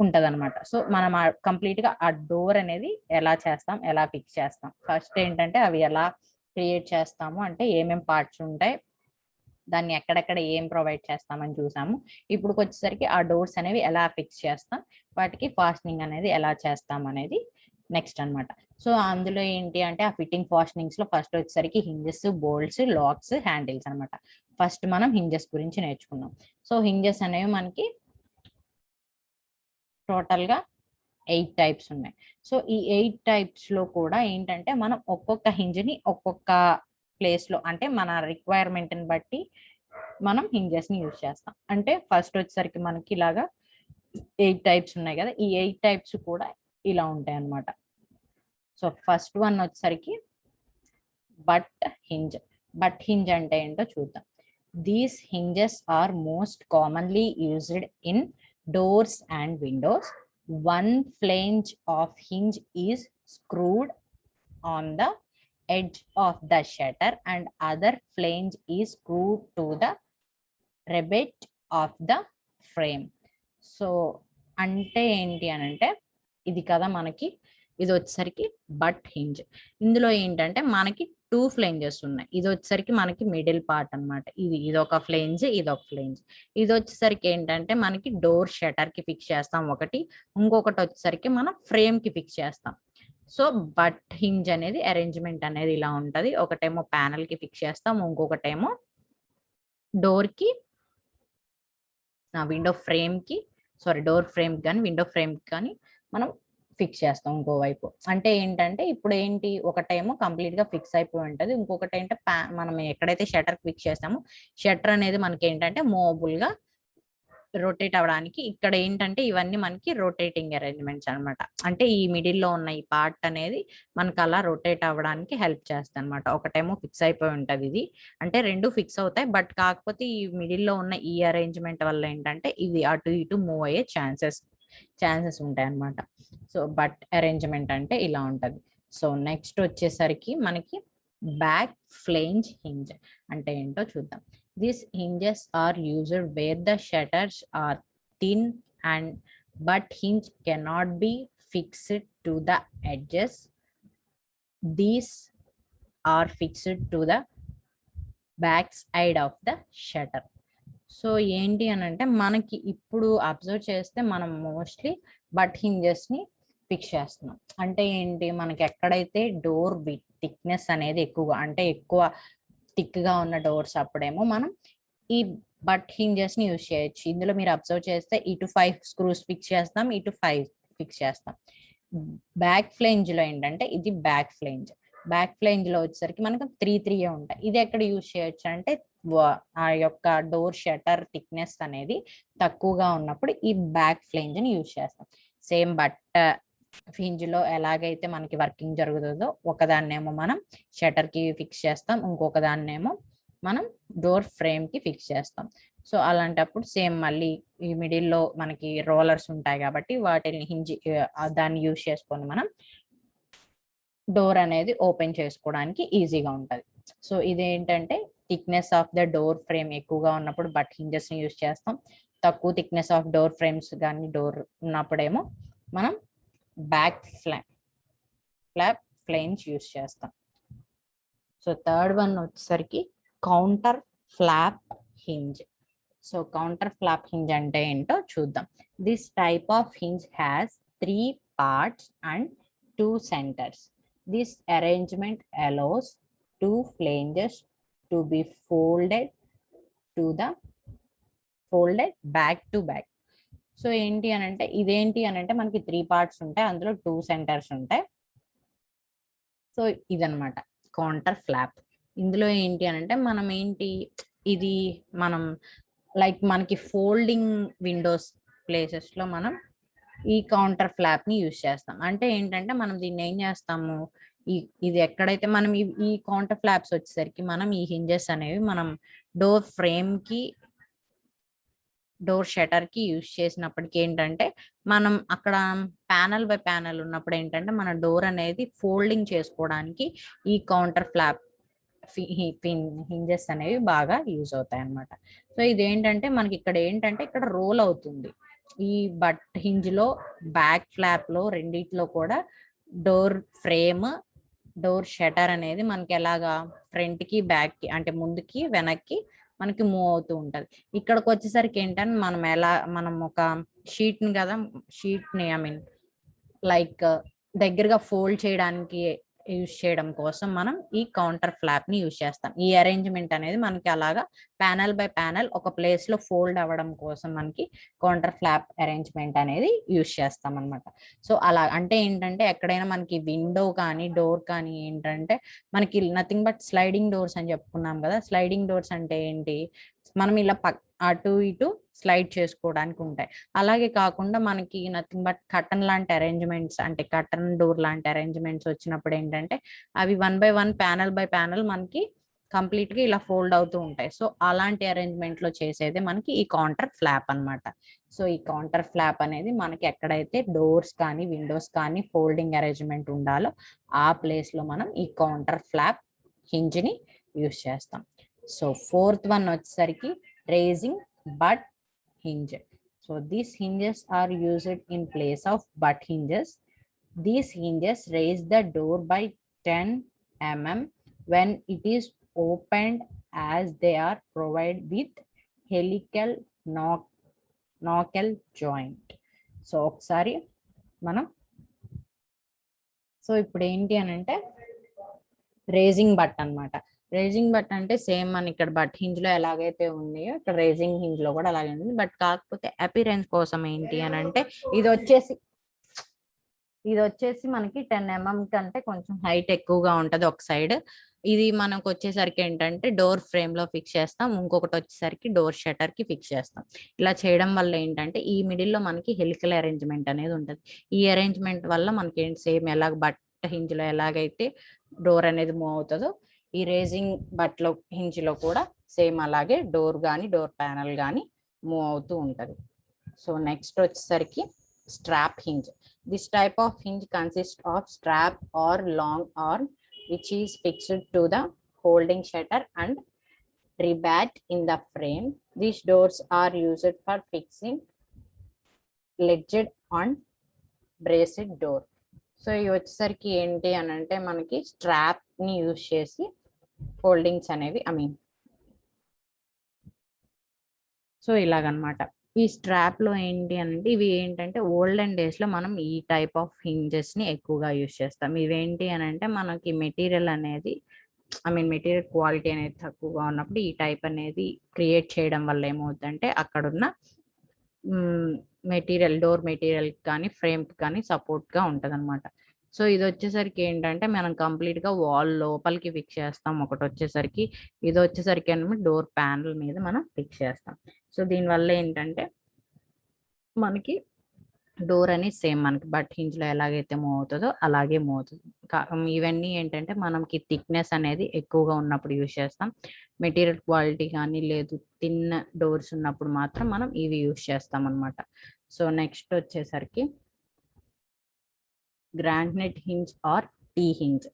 ఉంటది అనమాట. సో మనం కంప్లీట్ గా ఆ డోర్ అనేది ఎలా చేస్తాం, ఎలా ఫిక్స్ చేస్తాం, ఫస్ట్ ఏంటంటే అవి ఎలా క్రియేట్ చేస్తాము అంటే ఏమేం పార్ట్స్ ఉంటాయి, దాన్ని ఎక్కడెక్కడ ఏం ప్రొవైడ్ చేస్తామని చూసాము. ఇప్పుడు వచ్చేసరికి ఆ డోర్స్ అనేవి ఎలా ఫిక్స్ చేస్తాం, వాటికి ఫాస్టనింగ్ అనేది ఎలా చేస్తాం అనేది నెక్స్ట్ అన్నమాట. సో అందులో ఏంటి అంటే ఆ ఫిట్టింగ్ ఫాస్టనింగ్స్ లో ఫస్ట్ వచ్చేసరికి హింజెస్, బోల్ట్స్, లాక్స్, హ్యాండిల్స్ అన్నమాట. ఫస్ట్ మనం హింజెస్ గురించి నేర్చుకున్నాం. సో హింజెస్ అనేవి మనకి టోటల్ గా 8 టైప్స్ ఉన్నాయి. సో ఈ 8 టైప్స్ లో కూడా ఏంటంటే మనం ఒక్కొక్క హింజ్ ని ఒక్కొక్క ప్లేస్ లో అంటే మన రిక్వైర్మెంట్ ని బట్టి మనం హింజెస్ ని యూజ్ చేస్తాం. అంటే ఫస్ట్ వచ్చేసరికి మనకి ఇలాగా 8 టైప్స్ ఉన్నాయి కదా, ఈ 8 టైప్స్ కూడా ఇలా ఉంటాయి అన్నమాట. సో ఫస్ట్ వన్ వచ్చేసరికి బట్ హింజ్. బట్ హింజ్ అంటే ఏంటో చూద్దాం. These hinges are most commonly used in doors and windows. One flange of hinge is screwed on the edge of the shutter and other flange is screwed to the rebate of the frame. So అంటే ఏంటి అని అంటే ఇది కదా మనకి, ఇది వచ్చేసరికి butt hinge. ఇందులో ఏంటంటే మనకి 2 ఫ్లేంజెస్ ఉన్నాయి. ఇది వచ్చేసరికి మనకి మిడిల్ పార్ట్ అన్నమాట. ఇది ఒక ఫ్లేంజ్, ఇది ఒక ఫ్లేంజ్. ఇది వచ్చేసరికి ఏంటంటే మనకి డోర్ షటర్ కి ఫిక్స్ చేస్తాం ఒకటి, ఇంకొకటి వచ్చేసరికి మనం ఫ్రేమ్ కి ఫిక్స్ చేస్తాం. సో బట్ హింజ్ అనేది అరేంజ్మెంట్ అనేది ఇలా ఉంటది. ఒకటేమో ప్యానల్ కి ఫిక్స్ చేస్తాం, ఇంకొకటేమో డోర్ కి, విండో ఫ్రేమ్ కి, డోర్ ఫ్రేమ్ కానీ విండో ఫ్రేమ్ కానీ మనం ఫిక్స్ చేస్తాం ఇంకోవైపు. అంటే ఏంటంటే ఇప్పుడు ఏంటి, ఒకటేమో కంప్లీట్ గా ఫిక్స్ అయిపోయి ఉంటది, ఇంకొకటి ఏంటంటే మనం ఎక్కడైతే షటర్ ఫిక్స్ చేస్తామో షటర్ అనేది మనకి ఏంటంటే మూవబుల్ గా రొటేట్ అవడానికి, ఇక్కడ ఏంటంటే ఇవన్నీ మనకి రొటేటింగ్ అరేంజ్మెంట్స్ అన్నమాట. అంటే ఈ మిడిల్ లో ఉన్న ఈ పార్ట్ అనేది మనకు అలా రొటేట్ అవ్వడానికి హెల్ప్ చేస్తుంది అనమాట. ఒకటేమో ఫిక్స్ అయిపోయి ఉంటది, ఇది అంటే రెండు ఫిక్స్ అవుతాయి, బట్ కాకపోతే ఈ మిడిల్ లో ఉన్న ఈ అరేంజ్మెంట్ వల్ల ఏంటంటే ఇది అటు ఇటు మూవ్ అయ్యే ఛాన్సెస్ ఉంటాయి అన్నమాట. సో బట్ అరేంజ్మెంట్ అంటే ఇలా ఉంటది. సో నెక్స్ట్ వచ్చేసరికి మనకి బ్యాక్ ఫ్లేంజ్ హింజ్ అంటే ఏంటో చూద్దాం. These hinges are used where the shutters are thin and but hinge cannot be fixed to the edges. These are fixed to the back side of the shutter. So ఏంటి అని అంటే మనకి ఇప్పుడు observe చేస్తే మనం మోస్ట్లీ బట్ హింజెస్ ని fix చేస్తున్నాం. అంటే ఏంటి, మనకి ఎక్కడైతే డోర్ థిక్నెస్ అనేది ఎక్కువగా అంటే ఎక్కువ థిక్ గా ఉన్న డోర్స్ అప్పుడేమో మనం ఈ బట్ హింజెస్ ని యూజ్ చేయొచ్చు. ఇందులో మీరు అబ్జర్వ్ చేస్తే ఇటు 5 స్క్రూస్ ఫిక్స్ చేస్తాం, ఇటు 5 ఫిక్స్ చేస్తాం. బ్యాక్ ఫ్లేంజ్ లో ఏంటంటే ఇది బ్యాక్ ఫ్లేంజ్ లో వచ్చేసరికి మనకు 3 ఉంటాయి. ఇది ఎక్కడ యూజ్ చేయొచ్చు అంటే ఆ యొక్క డోర్ షటర్ థిక్నెస్ అనేది తక్కువగా ఉన్నప్పుడు ఈ బ్యాక్ ఫ్లేంజ్ ని యూజ్ చేస్తాం. సేమ్ బట్ హింజ్ లో ఎలాగైతే మనకి వర్కింగ్ జరుగుతుందో ఒకదాన్నేమో మనం షటర్ కి ఫిక్స్ చేస్తాం, ఇంకొక దాన్నేమో మనం డోర్ ఫ్రేమ్ కి ఫిక్స్ చేస్తాం. సో అలాంటప్పుడు సేమ్ మళ్ళీ ఈ మిడిల్ లో మనకి రోలర్స్ ఉంటాయి కాబట్టి వాటిని దాన్ని యూజ్ చేసుకొని మనం డోర్ అనేది ఓపెన్ చేసుకోవడానికి ఈజీగా ఉంటది. సో ఇదేంటంటే thickness of the door frame ఎక్కువగా ఉన్నప్పుడు బట్ హింజెస్ ని యూజ్ చేస్తాం. తక్కువ థిక్నెస్ ఆఫ్ డోర్ ఫ్రేమ్స్ కానీ డోర్ ఉన్నప్పుడేమో మనం బ్యాక్ ఫ్లాప్ ఫ్లేంజ్ యూజ్ చేస్తాం. సో థర్డ్ వన్ వచ్చేసరికి counter flap hinge. So counter flap hinge అంటే ఏంటో చూద్దాం. This type of hinge has 3 parts and 2 centers. This arrangement allows 2 flanges to be folded back to back. So ఏంటి అని అంటే ఇదేంటి అని అంటే మనకి 3 parts ఉంటాయి, అందులో 2 centers ఉంటాయి. సో ఇదనమాట కౌంటర్ ఫ్లాప్. ఇందులో ఏంటి అని అంటే మనం ఏంటి, ఇది మనం లైక్ మనకి ఫోల్డింగ్ విండోస్ ప్లేసెస్ లో మనం ఈ కౌంటర్ ఫ్లాప్ ని యూజ్ చేస్తాం. అంటే ఏంటంటే మనం దీన్ని ఏం చేస్తాము, ఇది ఎక్కడైతే మనం ఈ కౌంటర్ ఫ్లాప్స్ వచ్చేసరికి మనం ఈ హింజెస్ అనేవి మనం డోర్ ఫ్రేమ్ కి డోర్ షటర్ కి యూజ్ చేసినప్పటికి ఏంటంటే మనం అక్కడ ప్యానల్ బై ప్యానల్ ఉన్నప్పుడు ఏంటంటే మన డోర్ అనేది ఫోల్డింగ్ చేసుకోవడానికి ఈ కౌంటర్ హింజెస్ అనేవి బాగా యూజ్ అవుతాయి అన్నమాట. సో ఇదేంటంటే మనకి ఇక్కడ ఏంటంటే ఇక్కడ రోల్ అవుతుంది. ఈ బట్ హింజ్ లో బ్యాక్ ఫ్లాప్ లో రెండిట్లో కూడా డోర్ ఫ్రేమ్, డోర్ షటర్ అనేది మనకి ఎలాగా ఫ్రంట్ కి బ్యాక్ కి అంటే ముందుకి వెనక్కి మనకి మూవ్ అవుతూ ఉంటది. ఇక్కడికి వచ్చేసరికి ఏంటంటే మనం ఒక షీట్ ని కదా, షీట్ ని ఐ మీన్ లైక్ దగ్గరగా ఫోల్డ్ చేయడానికి యూజ్ చేయడం కోసం మనం ఈ కౌంటర్ ఫ్లాప్ ని యూజ్ చేస్తాం. ఈ అరేంజ్మెంట్ అనేది మనకి అలాగా ప్యానల్ బై ప్యానల్ ఒక ప్లేస్ లో ఫోల్డ్ అవ్వడం కోసం మనకి కౌంటర్ ఫ్లాప్ అరేంజ్మెంట్ అనేది యూజ్ చేస్తాం అనమాట. సో అలా అంటే ఏంటంటే ఎక్కడైనా మనకి విండో కానీ డోర్ కానీ ఏంటంటే మనకి నథింగ్ బట్ స్లైడింగ్ డోర్స్ అని చెప్పుకున్నాం కదా. స్లైడింగ్ డోర్స్ అంటే ఏంటి, మనం ఇలా అటు ఇటు స్లైడ్ చేసుకోవడానికి ఉంటాయి. అలాగే కాకుండా మనకి నథింగ్ బట్ కర్టన్ లాంటి అరేంజ్మెంట్స్ అంటే కర్టన్ డోర్ లాంటి అరేంజ్మెంట్స్ వచ్చినప్పుడు ఏంటంటే అవి 1 by 1 ప్యానల్ బై ప్యానల్ మనకి కంప్లీట్ గా ఇలా ఫోల్డ్ అవుతూ ఉంటాయి. సో అలాంటి అరేంజ్మెంట్ లో చేసేది మనకి ఈ కౌంటర్ ఫ్లాప్ అన్నమాట. సో ఈ కౌంటర్ ఫ్లాప్ అనేది మనకి ఎక్కడైతే డోర్స్ కానీ విండోస్ కానీ ఫోల్డింగ్ అరేంజ్మెంట్ ఉండాలో ఆ ప్లేస్ లో మనం ఈ కౌంటర్ ఫ్లాప్ హింజ్ ని యూస్ చేస్తాం. సో ఫోర్త్ వన్ వచ్చేసరికి raising butt hinge. So these hinges are used in place of butt hinges. These hinges raise the door by 10 mm when it is opened, as they are provided with helical knuckle joint. So ఒకసారి మనం ఇప్పుడు ఏంటి అని అంటే raising but అన్నమాట. Raising but అంటే same మన ఇక్కడ బట్ హింజ్ లో ఎలాగైతే ఉన్నాయో ఇక్కడ రేజింగ్ హింజ్ లో కూడా అలాగే ఉంది. బట్ కాకపోతే అపిరెన్స్ కోసం ఏంటి అని అంటే ఇది వచ్చేసి మనకి 10 mm కంటే కొంచెం హైట్ ఎక్కువగా ఉంటది ఒక సైడ్. ఇది మనకు వచ్చేసరికి ఏంటంటే డోర్ ఫ్రేమ్ లో ఫిక్స్ చేస్తాం, ఇంకొకటి వచ్చేసరికి డోర్ షటర్ కి ఫిక్స్ చేస్తాం. ఇలా చేయడం వల్ల ఏంటంటే ఈ మిడిల్ లో మనకి హెలికల్ అరేంజ్మెంట్ అనేది ఉంటది. ఈ అరేంజ్మెంట్ వల్ల మనకి ఏంటి సేమ్ ఎలాగ బట్ హింజ్ లో ఎలాగైతే డోర్ అనేది మూవ్ అవుతుందో ఈ రేజింగ్ బట్లో హింజ్ లో కూడా సేమ్ అలాగే డోర్ కానీ డోర్ ప్యానల్ కానీ మూవ్ అవుతూ ఉంటది. సో నెక్స్ట్ వచ్చేసరికి strap hinge. This type of hinge consist of strap or long arm which is fixed to the holding shutter and rebat in the frame. These doors are used for fixing ledged on braced door. So ఇవి వచ్చేసరికి ఏంటి అని అంటే మనకి strap ని use చేసి foldings అనేవి so ఇలాగనమాట. ఈ స్ట్రాప్ లో ఏంటి అంటే ఇవి ఏంటంటే ఓల్డెన్ డేస్ లో మనం ఈ టైప్ ఆఫ్ హింజెస్ ని ఎక్కువగా యూజ్ చేస్తాం. ఇవేంటి అని అంటే మనకి మెటీరియల్ అనేది మెటీరియల్ క్వాలిటీ అనేది తక్కువగా ఉన్నప్పుడు ఈ టైప్ అనేది క్రియేట్ చేయడం వల్ల ఏమవుతుందంటే అక్కడున్న మెటీరియల్ డోర్ మెటీరియల్ కానీ ఫ్రేమ్ కానీ సపోర్ట్ గా ఉంటది అనమాట. సో ఇది వచ్చేసరికి ఏంటంటే మనం కంప్లీట్ గా వాల్ లోపలికి ఫిక్స్ చేస్తాం. ఒకటి వచ్చేసరికి ఇది వచ్చేసరికి ఏమో డోర్ ప్యానల్ మీద మనం ఫిక్స్ చేస్తాం. సో దీనివల్ల ఏంటంటే మనకి డోర్ అనేది సేమ్ మనకి బట్ హింజ్ లో ఎలాగైతే మూవ్ అవుతుందో అలాగే మూవ్ అవుతుంది. ఇవన్నీ ఏంటంటే మనకి థిక్నెస్ అనేది ఎక్కువగా ఉన్నప్పుడు యూజ్ చేస్తాం. మెటీరియల్ క్వాలిటీ కానీ లేదు థిన్ డోర్స్ ఉన్నప్పుడు మాత్రం మనం ఇవి యూజ్ చేస్తాం అనమాట. సో నెక్స్ట్ వచ్చేసరికి garnet hinge or T hinge.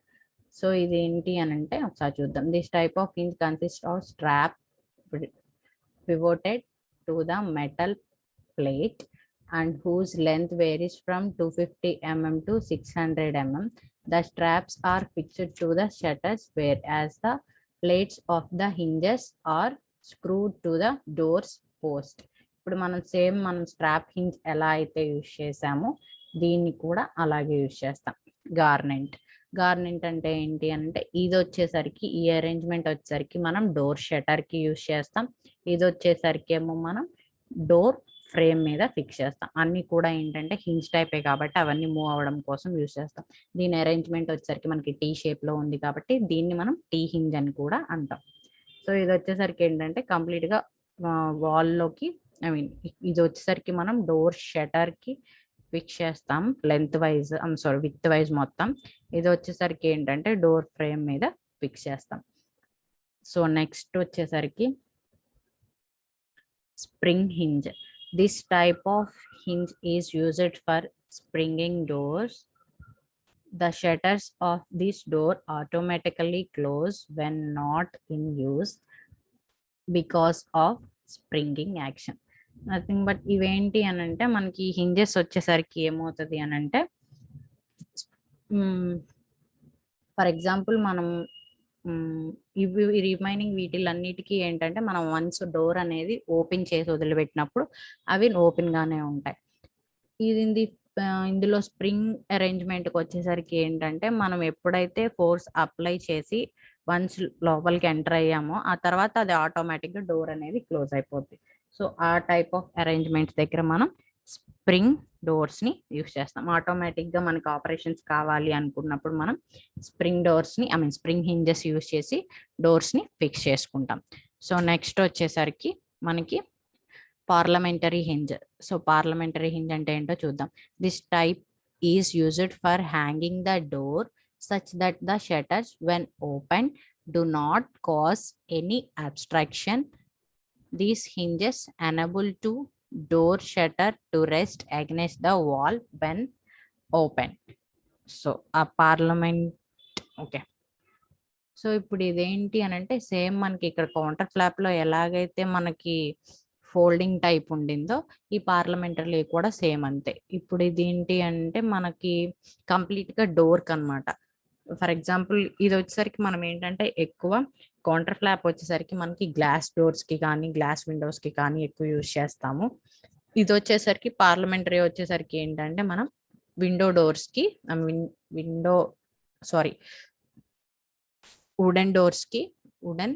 So ఇది ఏంటి అని అంటే ఒకసారి చూద్దాం. This type of hinge consist of strap pivoted to the metal plate and whose length varies from 250 mm to 600 mm. The straps are fixed to the shutters, whereas the plates of the hinges are screwed to the doors post. ఇప్పుడు మనం same మనం strap hinge ఎలా అయితే use చేసామో దీన్ని కూడా అలాగే use చేస్తాం. గార్నెంట్ అంటే ఏంటి అంటే ఇది వచ్చేసరికి ఈ అరేంజ్మెంట్ వచ్చేసరికి మనం డోర్ షటర్ కి యూజ్ చేస్తాం. ఇది వచ్చేసరికి ఏమో మనం డోర్ ఫ్రేమ్ మీద ఫిక్స్ చేస్తాం. అన్ని కూడా ఏంటంటే హింజ్ టైపే కాబట్టి అవన్నీ మూవ్ అవ్వడం కోసం యూజ్ చేస్తాం. దీని అరేంజ్మెంట్ వచ్చేసరికి మనకి టీ షేప్ లో ఉంది కాబట్టి దీన్ని మనం టీ హింజ్ అని కూడా అంటాం. సో ఇది వచ్చేసరికి ఏంటంటే కంప్లీట్ గా వాల్లోకి ఇది వచ్చేసరికి మనం డోర్ షటర్ కి ఫిక్స్ చేస్తాం లెంత్ వైజ్ విత్ వైజ్ మొత్తం. ఇది వచ్చేసరికి ఏంటంటే డోర్ ఫ్రేమ్ మీద ఫిక్స్ చేస్తాం. సో నెక్స్ట్ వచ్చేసరికి spring hinge. This type of hinge is used for springing doors The shutters of this door automatically close when not in use because of springing action. Nothing but ఇవేంటి అని అంటే మనకి hinges వచ్చేసరికి ఏమవుతుంది అని అంటే for example మనం ఇవి రిమైనింగ్ వీటిలన్నిటికీ ఏంటంటే మనం వన్స్ డోర్ అనేది ఓపెన్ చేసి వదిలిపెట్టినప్పుడు అవి ఓపెన్ గానే ఉంటాయి. ఇది ఇందులో స్ప్రింగ్ అరేంజ్మెంట్కి వచ్చేసరికి ఏంటంటే మనం ఎప్పుడైతే ఫోర్స్ అప్లై చేసి వన్స్ లోపలికి ఎంటర్ అయ్యామో ఆ తర్వాత అది ఆటోమేటిక్గా డోర్ అనేది క్లోజ్ అయిపోద్ది. సో ఆ టైప్ ఆఫ్ అరేంజ్మెంట్స్ దగ్గర మనం స్ప్రింగ్ డోర్స్ ని యూస్ చేస్తాం. ఆటోమేటిక్ గా మనకి ఆపరేషన్స్ కావాలి అనుకున్నప్పుడు మనం స్ప్రింగ్ డోర్స్ ని స్ప్రింగ్ హింజెస్ యూస్ చేసి డోర్స్ ని ఫిక్స్ చేసుకుంటాం. సో నెక్స్ట్ వచ్చేసరికి మనకి parliamentary hinge. So parliamentary hinge అంటే ఏంటో చూద్దాం. This type is used for hanging the door such that the shutters when open do not cause any obstruction. These hinges enable to door shutter to rest against the wall when open. So a parliament okay. So ఇప్పుడు ఇదేంటి అని అంటే same మనకి ఇక్కడ counter flop లో ఎలాగైతే మనకి folding type ఉండిందో ఈ పార్లమెంటరీ కూడా సేమ్ అంతే. ఇప్పుడు ఇది ఏంటి అంటే మనకి కంప్లీట్ గా డోర్ కనమాట. ఫర్ ఎగ్జాంపుల్ ఇది వచ్చేసరికి మనం ఏంటంటే ఎక్కువ కౌంటర్ ఫ్లాప్ వచ్చేసరికి మనకి గ్లాస్ డోర్స్ కి కానీ గ్లాస్ విండోస్ కి కానీ ఎక్కువ యూజ్ చేస్తాము. ఇది వచ్చేసరికి పార్లమెంటరీ వచ్చేసరికి ఏంటంటే మనం విండో డోర్స్ కి వుడెన్ డోర్స్ కి వుడెన్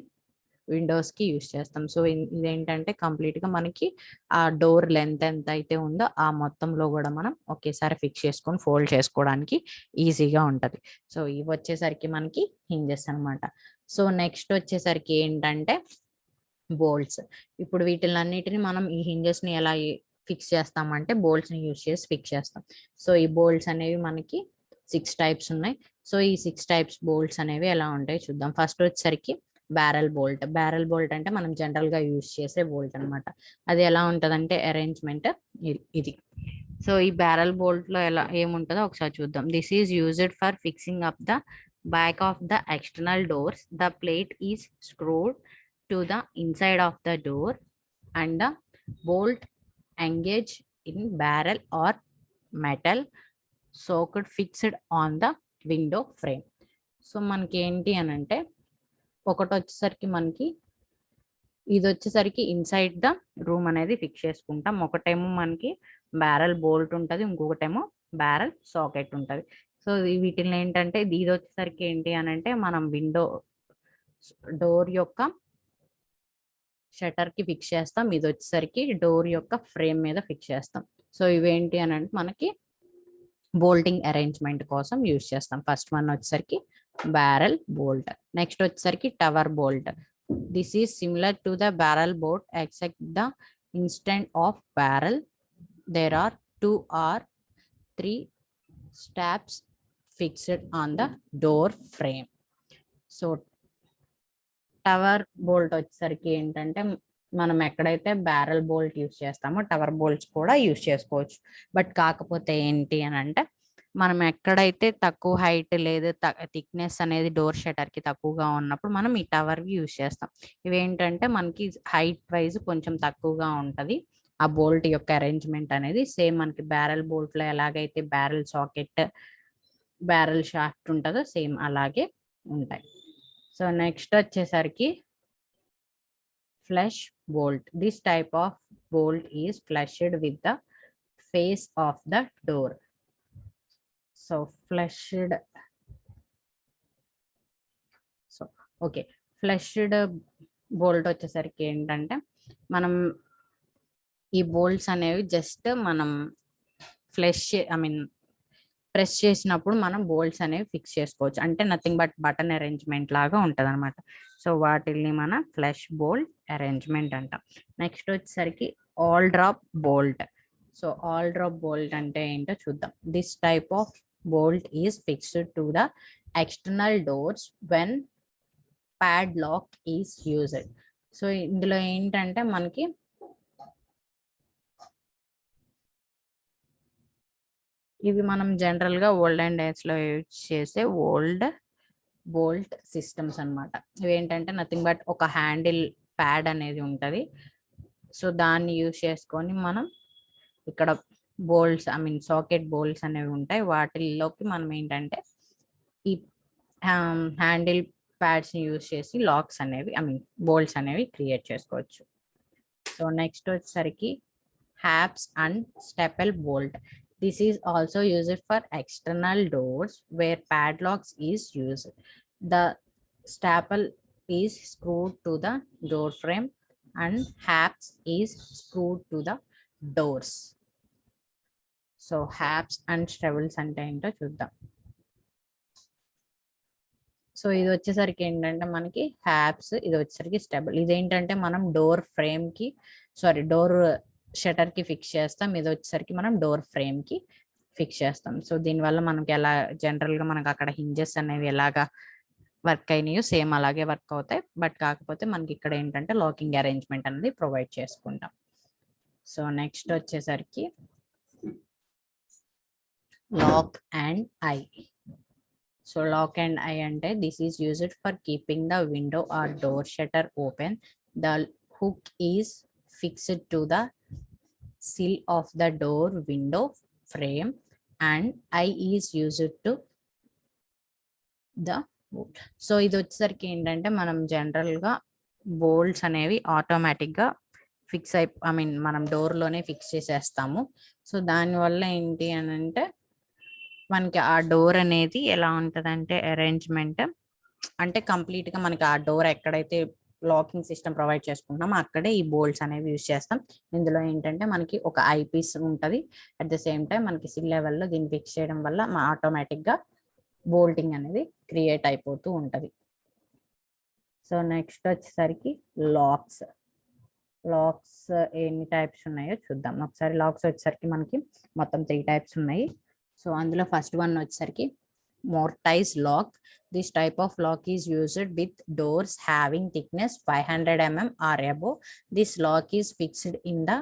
విండోస్ కి యూజ్ చేస్తాం. సో ఇదేంటంటే కంప్లీట్ గా మనకి ఆ డోర్ లెంత్ ఎంత అయితే ఉందో ఆ మొత్తంలో కూడా మనం ఒకేసారి ఫిక్స్ చేసుకొని ఫోల్డ్ చేసుకోవడానికి ఈజీగా ఉంటది. సో ఇవి వచ్చేసరికి మనకి హింజెస్ అనమాట. సో నెక్స్ట్ వచ్చేసరికి ఏంటంటే బోల్ట్స్. ఇప్పుడు వీటిలన్నిటిని మనం ఈ హింజెస్ ని ఎలా ఫిక్స్ చేస్తామంటే బోల్ట్స్ ని యూజ్ చేసి ఫిక్స్ చేస్తాం. సో ఈ బోల్ట్స్ అనేవి మనకి 6 టైప్స్ ఉన్నాయి. సో ఈ 6 టైప్స్ బోల్ట్స్ అనేవి ఎలా ఉంటాయి చూద్దాం. ఫస్ట్ వచ్చేసరికి బ్యారల్ బోల్ట్. బ్యారల్ బోల్ట్ అంటే మనం జనరల్ గా యూజ్ చేసే బోల్ట్ అనమాట. అది ఎలా ఉంటదంటే అరేంజ్మెంట్ ఇది. సో ఈ బ్యారల్ బోల్ట్ లో ఎలా ఏముంటుందో ఒకసారి చూద్దాం. This is used for fixing up the back of the external doors. The plate is screwed to the inside of the door and the bolt engage in barrel or metal socket fixed on the window frame. So మనకి ఏంటి అని అంటే ఒకటి వచ్చేసరికి మనకి ఇది వచ్చేసరికి inside the room అనేది ఫిక్స్ చేసుకుంటాం. ఒకటేమో మనకి బ్యారల్ బోల్ట్ ఉంటుంది, ఇంకొకటేమో బ్యారల్ సాకెట్ ఉంటుంది. సో వీటిని ఏంటంటే ఇది వచ్చేసరికి ఏంటి అని అంటే మనం విండో డోర్ యొక్క షటర్ కి ఫిక్స్ చేస్తాం. ఇది వచ్చేసరికి డోర్ యొక్క ఫ్రేమ్ మీద ఫిక్స్ చేస్తాం. సో ఇవేంటి అని అంటే మనకి బోల్టింగ్ అరేంజ్మెంట్ కోసం యూజ్ చేస్తాం. ఫస్ట్ వన్ వచ్చేసరికి barrel bolt. Next వచ్చేసరికి tower bolt. This is similar to the barrel bolt except the instead of barrel there are 2 or 3 straps fixed on the door frame. So tower bolt వచ్చేసరికి ఏంటంటే మనం ఎక్కడైతే barrel bolt use చేస్తామో tower bolts కూడా use చేసుకోవచ్చు. But కాకపోతే ఏంటి అని అంటే మనం ఎక్కడైతే తక్కువ హైట్ లేదు థిక్నెస్ అనేది డోర్ షటర్ కి తక్కువగా ఉన్నప్పుడు మనం ఈ టవర్ యూజ్ చేస్తాం. ఇవేంటంటే మనకి హైట్ వైజ్ కొంచెం తక్కువగా ఉంటది ఆ బోల్ట్ యొక్క అరేంజ్మెంట్ అనేది. సేమ్ మనకి బ్యారల్ బోల్ట్ లో ఎలాగైతే బ్యారల్ సాకెట్ బ్యారల్ షాఫ్ట్ ఉంటుందో సేమ్ అలాగే ఉంటాయి. సో నెక్స్ట్ వచ్చేసరికి flush bolt. This type of bolt is flushed with the face of the door. So flushed flushed bolt వచ్చేసరికి ఏంటంటే మనం ఈ బోల్ట్స్ అనేవి జస్ట్ మనం ప్రెస్ చేసినప్పుడు మనం బోల్ట్స్ అనేవి ఫిక్స్ చేసుకోవచ్చు. అంటే నథింగ్ బట్ బటన్ అరేంజ్మెంట్ లాగా ఉంటది అనమాట. సో వాటిని మన ఫ్లష్ బోల్ట్ అరేంజ్మెంట్ అంటాం. నెక్స్ట్ వచ్చేసరికి aldrop bolt. So aldrop bolt అంటే ఏంటో చూద్దాం. This type of bolt is fixed to the external doors when padlock is used. So ఇందులో ఏంటంటే మనకి ఇవి మనం జనరల్ గా ఓల్డెన్ డేస్ లో యూజ్ చేసే ఓల్డ్ బోల్ట్ సిస్టమ్స్ అన్నమాట. ఇవి ఏంటంటే నథింగ్ బట్ ఒక హ్యాండిల్ ప్యాడ్ అనేది ఉంటది. సో దాన్ని యూజ్ చేసుకొని మనం ఇక్కడ బోల్ట్స్ సాకెట్ బోల్ట్స్ అనేవి ఉంటాయి. వాటిల్లోకి మనం ఏంటంటే ఈ హ్యాండిల్ ప్యాడ్స్ ని యూజ్ చేసి లాక్స్ అనేవి బోల్ట్స్ అనేవి క్రియేట్ చేసుకోవచ్చు. సో నెక్స్ట్ వచ్చేసరికి hasps and staple bolt. This is also used for external doors where padlocks is used. The staple is screwed to the door frame and haps is screwed to the doors. So haps and staples అంటే ఏంటో చూద్దాం. So ఇది వచ్చేసరికి ఏంటంటే మనకి హ్యాప్స్, ఇది వచ్చేసరికి stable. ఇదేంటంటే మనం డోర్ ఫ్రేమ్ కి డోర్ షటర్ కి ఫిక్స్ చేస్తాం. ఇది వచ్చేసరికి మనం డోర్ ఫ్రేమ్ కి ఫిక్స్ చేస్తాం. సో దీనివల్ల మనకి ఎలా జనరల్ గా మనకి అక్కడ హింజెస్ అనేవి ఎలాగా వర్క్ అయినాయో సేమ్ అలాగే వర్క్ అవుతాయి. బట్ కాకపోతే మనకి ఇక్కడ ఏంటంటే లాకింగ్ అరేంజ్మెంట్ అనేది ప్రొవైడ్ చేసుకుంటాం. సో నెక్స్ట్ వచ్చేసరికి lock and eye. So lock and eye అంటే this is used for keeping the window or door shutter open. The hook is fixed to the sill of the door window frame and I is used to the bolt. So ఇది వచ్చేసరికి ఏంటంటే మనం general గా bolts అనేవి automatic గా fix మనం door లోనే fix చేసేస్తాము. సో దానివల్ల ఏంటి అని అంటే మనకి ఆ డోర్ అనేది ఎలా ఉంటదంటే అరేంజ్మెంట్ అంటే కంప్లీట్ గా మనకి ఆ డోర్ ఎక్కడైతే లాకింగ్ సిస్టమ్ ప్రొవైడ్ చేసుకుంటాం అక్కడే ఈ బోల్ట్స్ అనేవి యూజ్ చేస్తాం. ఇందులో ఏంటంటే మనకి ఒక ఐ పీస్ ఉంటది. అట్ ద సేమ్ టైం మనకి సిల్ లెవెల్లో దీన్ని ఫిక్స్ చేయడం వల్ల ఆటోమేటిక్ గా బోల్టింగ్ అనేది క్రియేట్ అయిపోతూ ఉంటది. సో నెక్స్ట్ వచ్చేసరికి లాక్స్. లాక్స్ ఎన్ని టైప్స్ ఉన్నాయో చూద్దాం ఒకసారి. లాక్స్ వచ్చేసరికి మనకి మొత్తం 3 టైప్స్ ఉన్నాయి. సో అందులో ఫస్ట్ వన్ వచ్చేసరికి mortise lock. This type of lock is used with doors having thickness 500 mm or above. This lock is fixed in the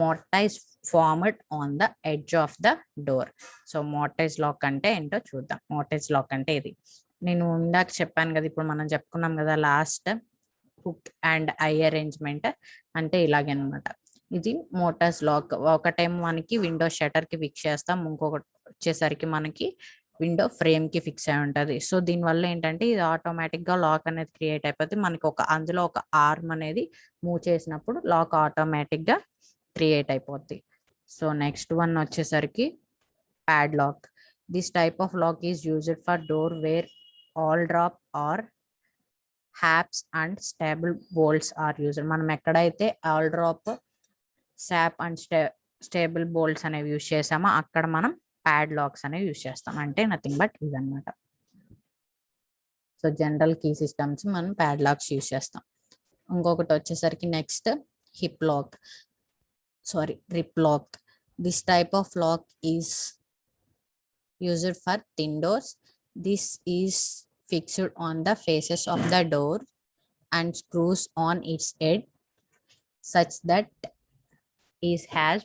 mortise formed on the edge of the door. So mortise lock అంటే ఏంటో చూద్దాం. mortise lock అంటే ఇది నేను ఇందాక చెప్పాను కదా, ఇప్పుడు మనం చెప్పుకున్నాం కదా last hook and I arrangement అంటే ఇలాగే అనమాట. ఇది మోటార్స్ లాక్. ఒకటేమో మనకి విండో షటర్ కి ఫిక్స్ చేస్తాం, ఇంకొకటి వచ్చేసరికి మనకి విండో ఫ్రేమ్ కి ఫిక్స్ అయి ఉంటది. సో దీనివల్ల ఏంటంటే ఇది ఆటోమేటిక్ గా లాక్ అనేది క్రియేట్ అయిపోతుంది. మనకి అందులో ఒక ఆర్మ్ అనేది మూవ్ చేసినప్పుడు లాక్ ఆటోమేటిక్ గా క్రియేట్ అయిపోద్ది. సో నెక్స్ట్ వన్ వచ్చేసరికి padlock. This type of lock is used for door where aldrop or hasps and stable bolts are used. మనం ఎక్కడైతే ఆల్ డ్రాప్, శాప్ అండ్ స్టేబుల్ బోల్ట్స్ అనేవి use చేసామో అక్కడ మనం ప్యాడ్ లాక్స్ అనేవి use చేస్తాం. అంటే నథింగ్ బట్ ఇదన్నమాట. సో జనరల్ కీ సిస్టమ్స్ మనం ప్యాడ్ లాక్స్ యూజ్ చేస్తాం. ఇంకొకటి వచ్చేసరికి next hip lock, rip lock. This type of lock is used for thin doors. This is fixed on the faces of the door and screws on its head such that is has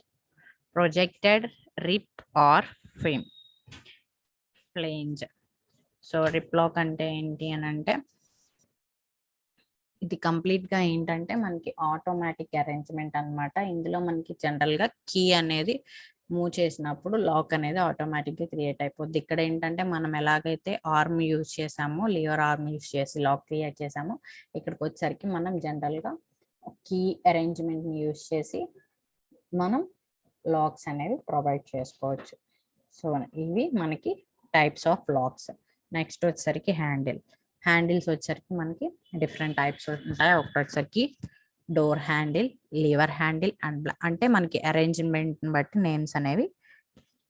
projected rip or flange. So rip lock అంటే ఏంటి అని అంటే ఇది complete గా ఏంటంటే మనకి automatic arrangement అన్నమాట. ఇందులో మనకి జనరల్ గా కీ అనేది మూవ్ చేసినప్పుడు లాక్ అనేది ఆటోమేటిక్ గా క్రియేట్ అయిపోద్ది. ఇక్కడ ఏంటంటే మనం ఎలాగైతే ఆర్మ్ యూజ్ చేసామో, లివర్ ఆర్మ్ యూజ్ చేసి లాక్ క్రియేట్ చేసామో, ఇక్కడికి వచ్చేసరికి మనం జనరల్ గా కీ అరేంజ్మెంట్ ని యూజ్ చేసి మనం లాక్స్ అనేవి ప్రొవైడ్ చేసుకోవచ్చు. సో ఇవి మనకి టైప్స్ ఆఫ్ లాక్స్. నెక్స్ట్ వచ్చేసరికి హ్యాండిల్స్ వచ్చేసరికి మనకి డిఫరెంట్ టైప్స్ ఉంటాయి. ఒకటి వచ్చేసరికి door handle, liver handle and అంటే మనకి అరేంజ్మెంట్ బట్టి నేమ్స్ అనేవి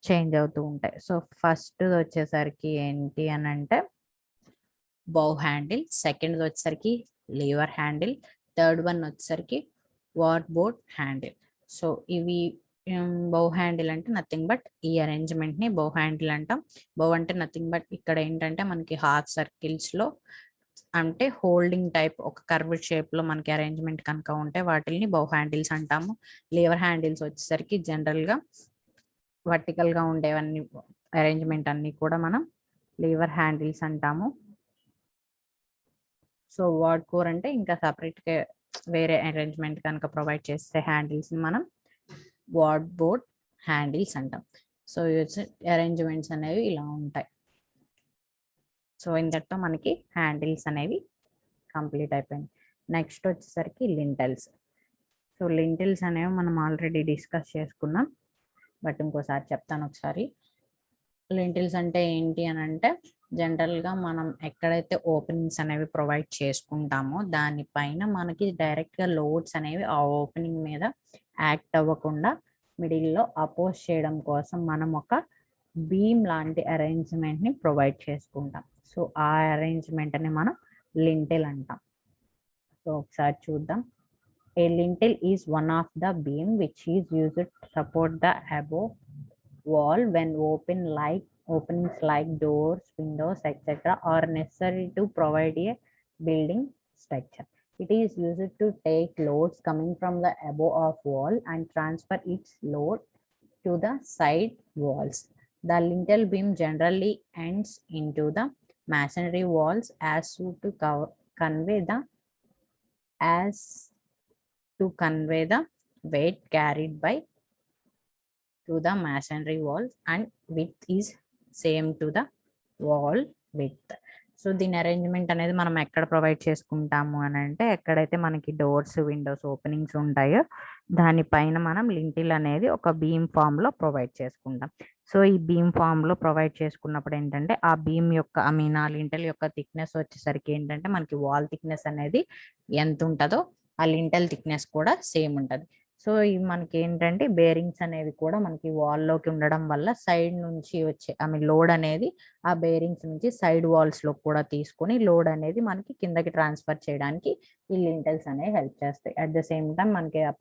చేంజ్ అవుతూ ఉంటాయి. సో ఫస్ట్ వచ్చేసరికి ఏంటి అని అంటే బౌ హ్యాండిల్, సెకండ్ వచ్చేసరికి లివర్ హ్యాండిల్, థర్డ్ వన్ వచ్చేసరికి వార్డ్ బోర్డ్ హ్యాండిల్. సో ఇవి బౌ హ్యాండిల్ అంటే నథింగ్ బట్ ఈ అరేంజ్మెంట్ ని బౌ హ్యాండిల్ అంటాం. బౌ అంటే నథింగ్ బట్ ఇక్కడ ఏంటంటే మనకి హాఫ్ సర్కిల్స్ లో అంటే హోల్డింగ్ టైప్ ఒక కర్వ్డ్ షేప్ లో మనకి అరేంజ్మెంట్ కనుక ఉంటే వాటిని బౌ హ్యాండిల్స్ అంటాము. లివర్ హ్యాండిల్స్ వచ్చేసరికి జనరల్ గా వర్టికల్గా ఉండేవన్నీ అరేంజ్మెంట్ అన్నీ కూడా మనం లీవర్ హ్యాండిల్స్ అంటాము. సో వార్డ్ కోర్ అంటే ఇంకా సపరేట్గా వేరే అరేంజ్మెంట్ కనుక ప్రొవైడ్ చేస్తే హ్యాండిల్స్ని మనం వార్డ్ బోర్డ్ హ్యాండిల్స్ అంటాం. సో అరేంజ్మెంట్స్ అనేవి ఇలా ఉంటాయి. సో ఇంతటితో మనకి హ్యాండిల్స్ అనేవి కంప్లీట్ అయిపోయింది. నెక్స్ట్ వచ్చేసరికి లింటల్స్. సో లింటల్స్ అనేవి మనం ఆల్రెడీ డిస్కస్ చేసుకున్నాం, బట్ ఇంకోసారి చెప్తాను ఒకసారి. లింటిల్స్ అంటే ఏంటి అని అంటే జనరల్గా మనం ఎక్కడైతే ఓపెనింగ్స్ అనేవి ప్రొవైడ్ చేసుకుంటామో దానిపైన మనకి డైరెక్ట్గా లోడ్స్ అనేవి ఆ ఓపెనింగ్ మీద యాక్ట్ అవ్వకుండా మిడిల్లో అపోజ్ చేయడం కోసం మనం ఒక బీమ్ లాంటి అరేంజ్మెంట్ని ప్రొవైడ్ చేసుకుంటాం. సో ఆ అరేంజ్మెంట్ని మనం లింటిల్ అంటాం. సో ఒకసారి చూద్దాం. A lintel is one of the beam which is used to support the above wall when openings like doors, windows, etc. are necessary to provide a building structure. It is used to take loads coming from the above of wall and transfer its load to the side walls. The lintel beam generally ends into the masonry walls to convey the weight carried by to the masonry walls and width is same to the wall width. So దీని arrangement అనేది మనం ఎక్కడ provide చేసుకుంటాము అని అంటే ఎక్కడైతే మనకి doors, Windows, openings ఉంటాయో దానిపైన మనం లింటిల్ అనేది ఒక బీమ్ ఫామ్ లో ప్రొవైడ్ చేసుకుంటాం. సో ఈ బీమ్ ఫామ్ లో ప్రొవైడ్ చేసుకున్నప్పుడు ఏంటంటే ఆ బీమ్ యొక్క ఆ లింటల్ యొక్క థిక్నెస్ వచ్చేసరికి ఏంటంటే మనకి వాల్ థిక్నెస్ అనేది ఎంత ఉంటుందో ఆ లింటల్ థిక్నెస్ కూడా సేమ్ ఉంటుంది. సో ఇవి మనకి ఏంటంటే బేరింగ్స్ అనేవి కూడా మనకి వాల్లోకి ఉండడం వల్ల సైడ్ నుంచి వచ్చే లోడ్ అనేది ఆ బేరింగ్స్ నుంచి సైడ్ వాల్స్ లో కూడా తీసుకొని లోడ్ అనేది మనకి కిందకి ట్రాన్స్ఫర్ చేయడానికి ఈ లింటల్స్ అనేవి హెల్ప్ చేస్తాయి. అట్ ద సేమ్ టైం మనకి ఆ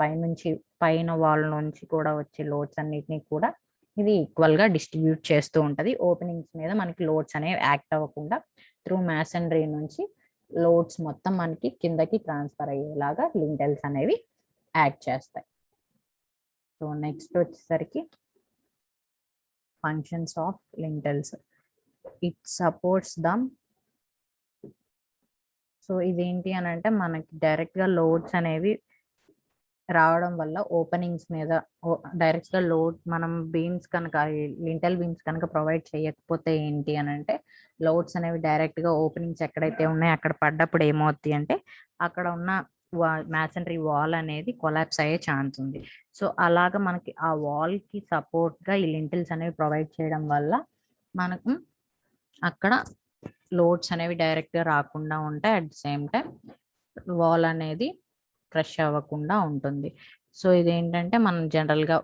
పైన వాల్ నుంచి కూడా వచ్చే లోడ్స్ అన్నిటిని కూడా ఇది ఈక్వల్ గా డిస్ట్రిబ్యూట్ చేస్తూ ఉంటది. ఓపెనింగ్స్ మీద మనకి లోడ్స్ అనేవి యాక్ట్ అవ్వకుండా త్రూ మ్యాసనరీ నుంచి లోడ్స్ మొత్తం మనకి కిందకి ట్రాన్స్ఫర్ అయ్యేలాగా లింటల్స్ అనేవి యాడ్ చేస్తాయి. సో నెక్స్ట్ వచ్చేసరికి functions of lintels. It supports them. So ఇదేంటి అని అంటే మనకి డైరెక్ట్ గా లోడ్స్ అనేవి రావడం వల్ల ఓపెనింగ్స్ మీద డైరెక్ట్ గా లోడ్ మనం బీమ్స్ కనుక లింటల్ బీమ్స్ కనుక ప్రొవైడ్ చేయకపోతే ఏంటి అని అంటే లోడ్స్ అనేవి డైరెక్ట్ గా ఓపెనింగ్స్ ఎక్కడైతే ఉన్నాయో అక్కడ పడ్డప్పుడు ఏమవుతుంది అంటే అక్కడ ఉన్న మ్యాసనరీ వాల్ అనేది కొలాప్స్ అయ్యే ఛాన్స్ ఉంది. సో అలాగా మనకి ఆ వాల్ కి సపోర్ట్ గా ఈ లింటిల్స్ అనేవి ప్రొవైడ్ చేయడం వల్ల మనకు అక్కడ లోడ్స్ అనేవి డైరెక్ట్ గా రాకుండా ఉంటాయి. At the same time wall అనేది క్రష్ అవ్వకుండా ఉంటుంది. సో ఇదేంటంటే మనం జనరల్ గా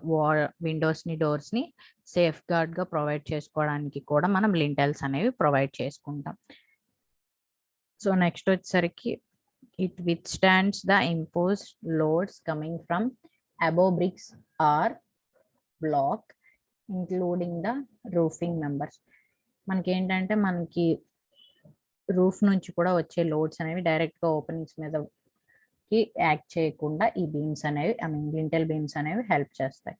విండోస్ ని, డోర్స్ ని సేఫ్ గార్డ్ గా ప్రొవైడ్ చేసుకోవడానికి కూడా మనం లింటల్స్ అనేవి ప్రొవైడ్ చేసుకుంటాం. సో నెక్స్ట్ వచ్చేసరికి it withstands the imposed loads coming from above bricks or block including the roofing members. మనకి ఏంటంటే మనకి రూఫ్ నుంచి కూడా వచ్చే లోడ్స్ అనేవి డైరెక్ట్ గా ఓపెనింగ్స్ మీద కి యాక్ట్ చేయకుండా ఈ బీమ్స్ అనేవి లింటల్ బీమ్స్ అనేవి హెల్ప్ చేస్తాయి.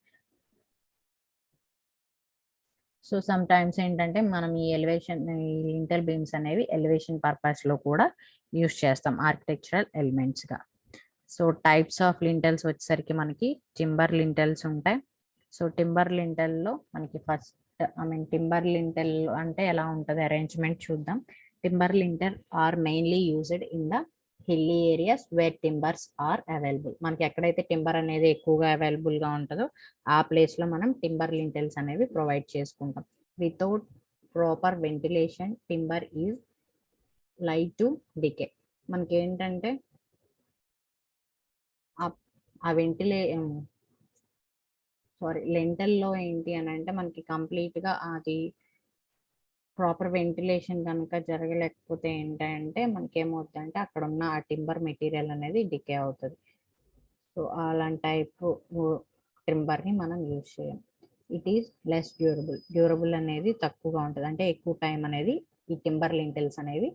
సో సమ్ టైమ్స్ ఏంటంటే మనం ఈ లింటల్ బీమ్స్ అనేవి ఎలివేషన్ పర్పస్ లో కూడా యూస్ చేస్తాం ఆర్కిటెక్చరల్ ఎలిమెంట్స్ గా. సో టైప్స్ ఆఫ్ లింటల్స్ వచ్చేసరికి మనకి టింబర్ లింటల్స్ ఉంటాయి. సో టింబర్ లింటల్ లో మనకి ఫస్ట్ టింబర్ లింటల్ అంటే ఎలా ఉంటుంది అరేంజ్మెంట్ చూద్దాం. Timber lintel are mainly used in the hilly areas where timbers are available. మనకి ఎక్కడైతే టింబర్ అనేది ఎక్కువగా అవైలబుల్ గా ఉంటుందో ఆ ప్లేస్ లో మనం టింబర్ లింటల్స్ అనేవి ప్రొవైడ్ చేసుకుంటాం. Without proper ventilation timber is light to decay. మనకి ఏంటంటే ఆ లెంటల్లో ఏంటి అని అంటే మనకి కంప్లీట్ గా అది ప్రాపర్ వెంటిలేషన్ కనుక జరగలేకపోతే ఏంటంటే మనకి ఏమవుతుందంటే అక్కడ ఉన్న ఆ టింబర్ మెటీరియల్ అనేది డికే అవుతుంది. సో అలాంటి టైప్ టింబర్ ని మనం యూజ్ చేయం. ఇట్ ఈస్ లెస్ డ్యూరబుల్ అనేది తక్కువగా ఉంటుంది. అంటే ఎక్కువ టైం అనేది ఈ టింబర్ లింటల్స్ అనేవి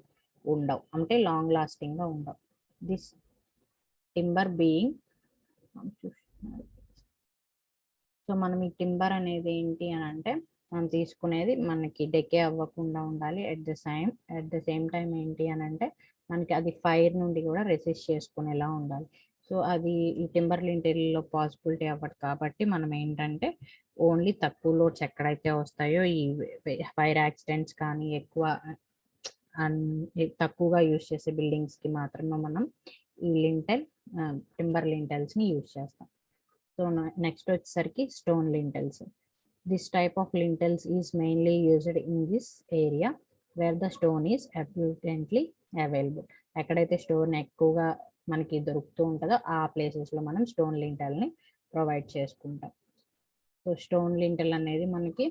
ఉండవు, అంటే లాంగ్ లాస్టింగ్ గా ఉండవు. దిస్ టింబర్ బీయింగ్ సో మనం ఈ టింబర్ అనేది ఏంటి అని అంటే మనం తీసుకునేది మనకి డెకే అవ్వకుండా ఉండాలి. అట్ ద సేమ్ టైం ఏంటి అని అంటే మనకి అది ఫైర్ నుండి కూడా రెసిస్ట్ చేసుకునేలా ఉండాలి. సో అది ఈ టింబర్ లింటెల్లో పాసిబిలిటీ అవ్వదు కాబట్టి మనం ఏంటంటే ఓన్లీ తక్కువ లోడ్స్ ఎక్కడైతే వస్తాయో ఈ ఫైర్ యాక్సిడెంట్స్ కానీ ఎక్కువ తక్కువగా యూజ్ చేసే బిల్డింగ్స్కి మాత్రమే మనం ఈ టింబర్ లింటెల్స్ని యూజ్ చేస్తాం. సో నెక్స్ట్ వచ్చేసరికి stone lintels. This type of lintels is mainly used in this area where the stone is abundantly available. ఎక్కడైతే స్టోన్ ఎక్కువగా మనకి దొరుకుతూ ఉంటుందో ఆ ప్లేసెస్లో మనం స్టోన్ లింటెల్ని ప్రొవైడ్ చేసుకుంటాం. సో స్టోన్ లింటెల్ అనేది మనకి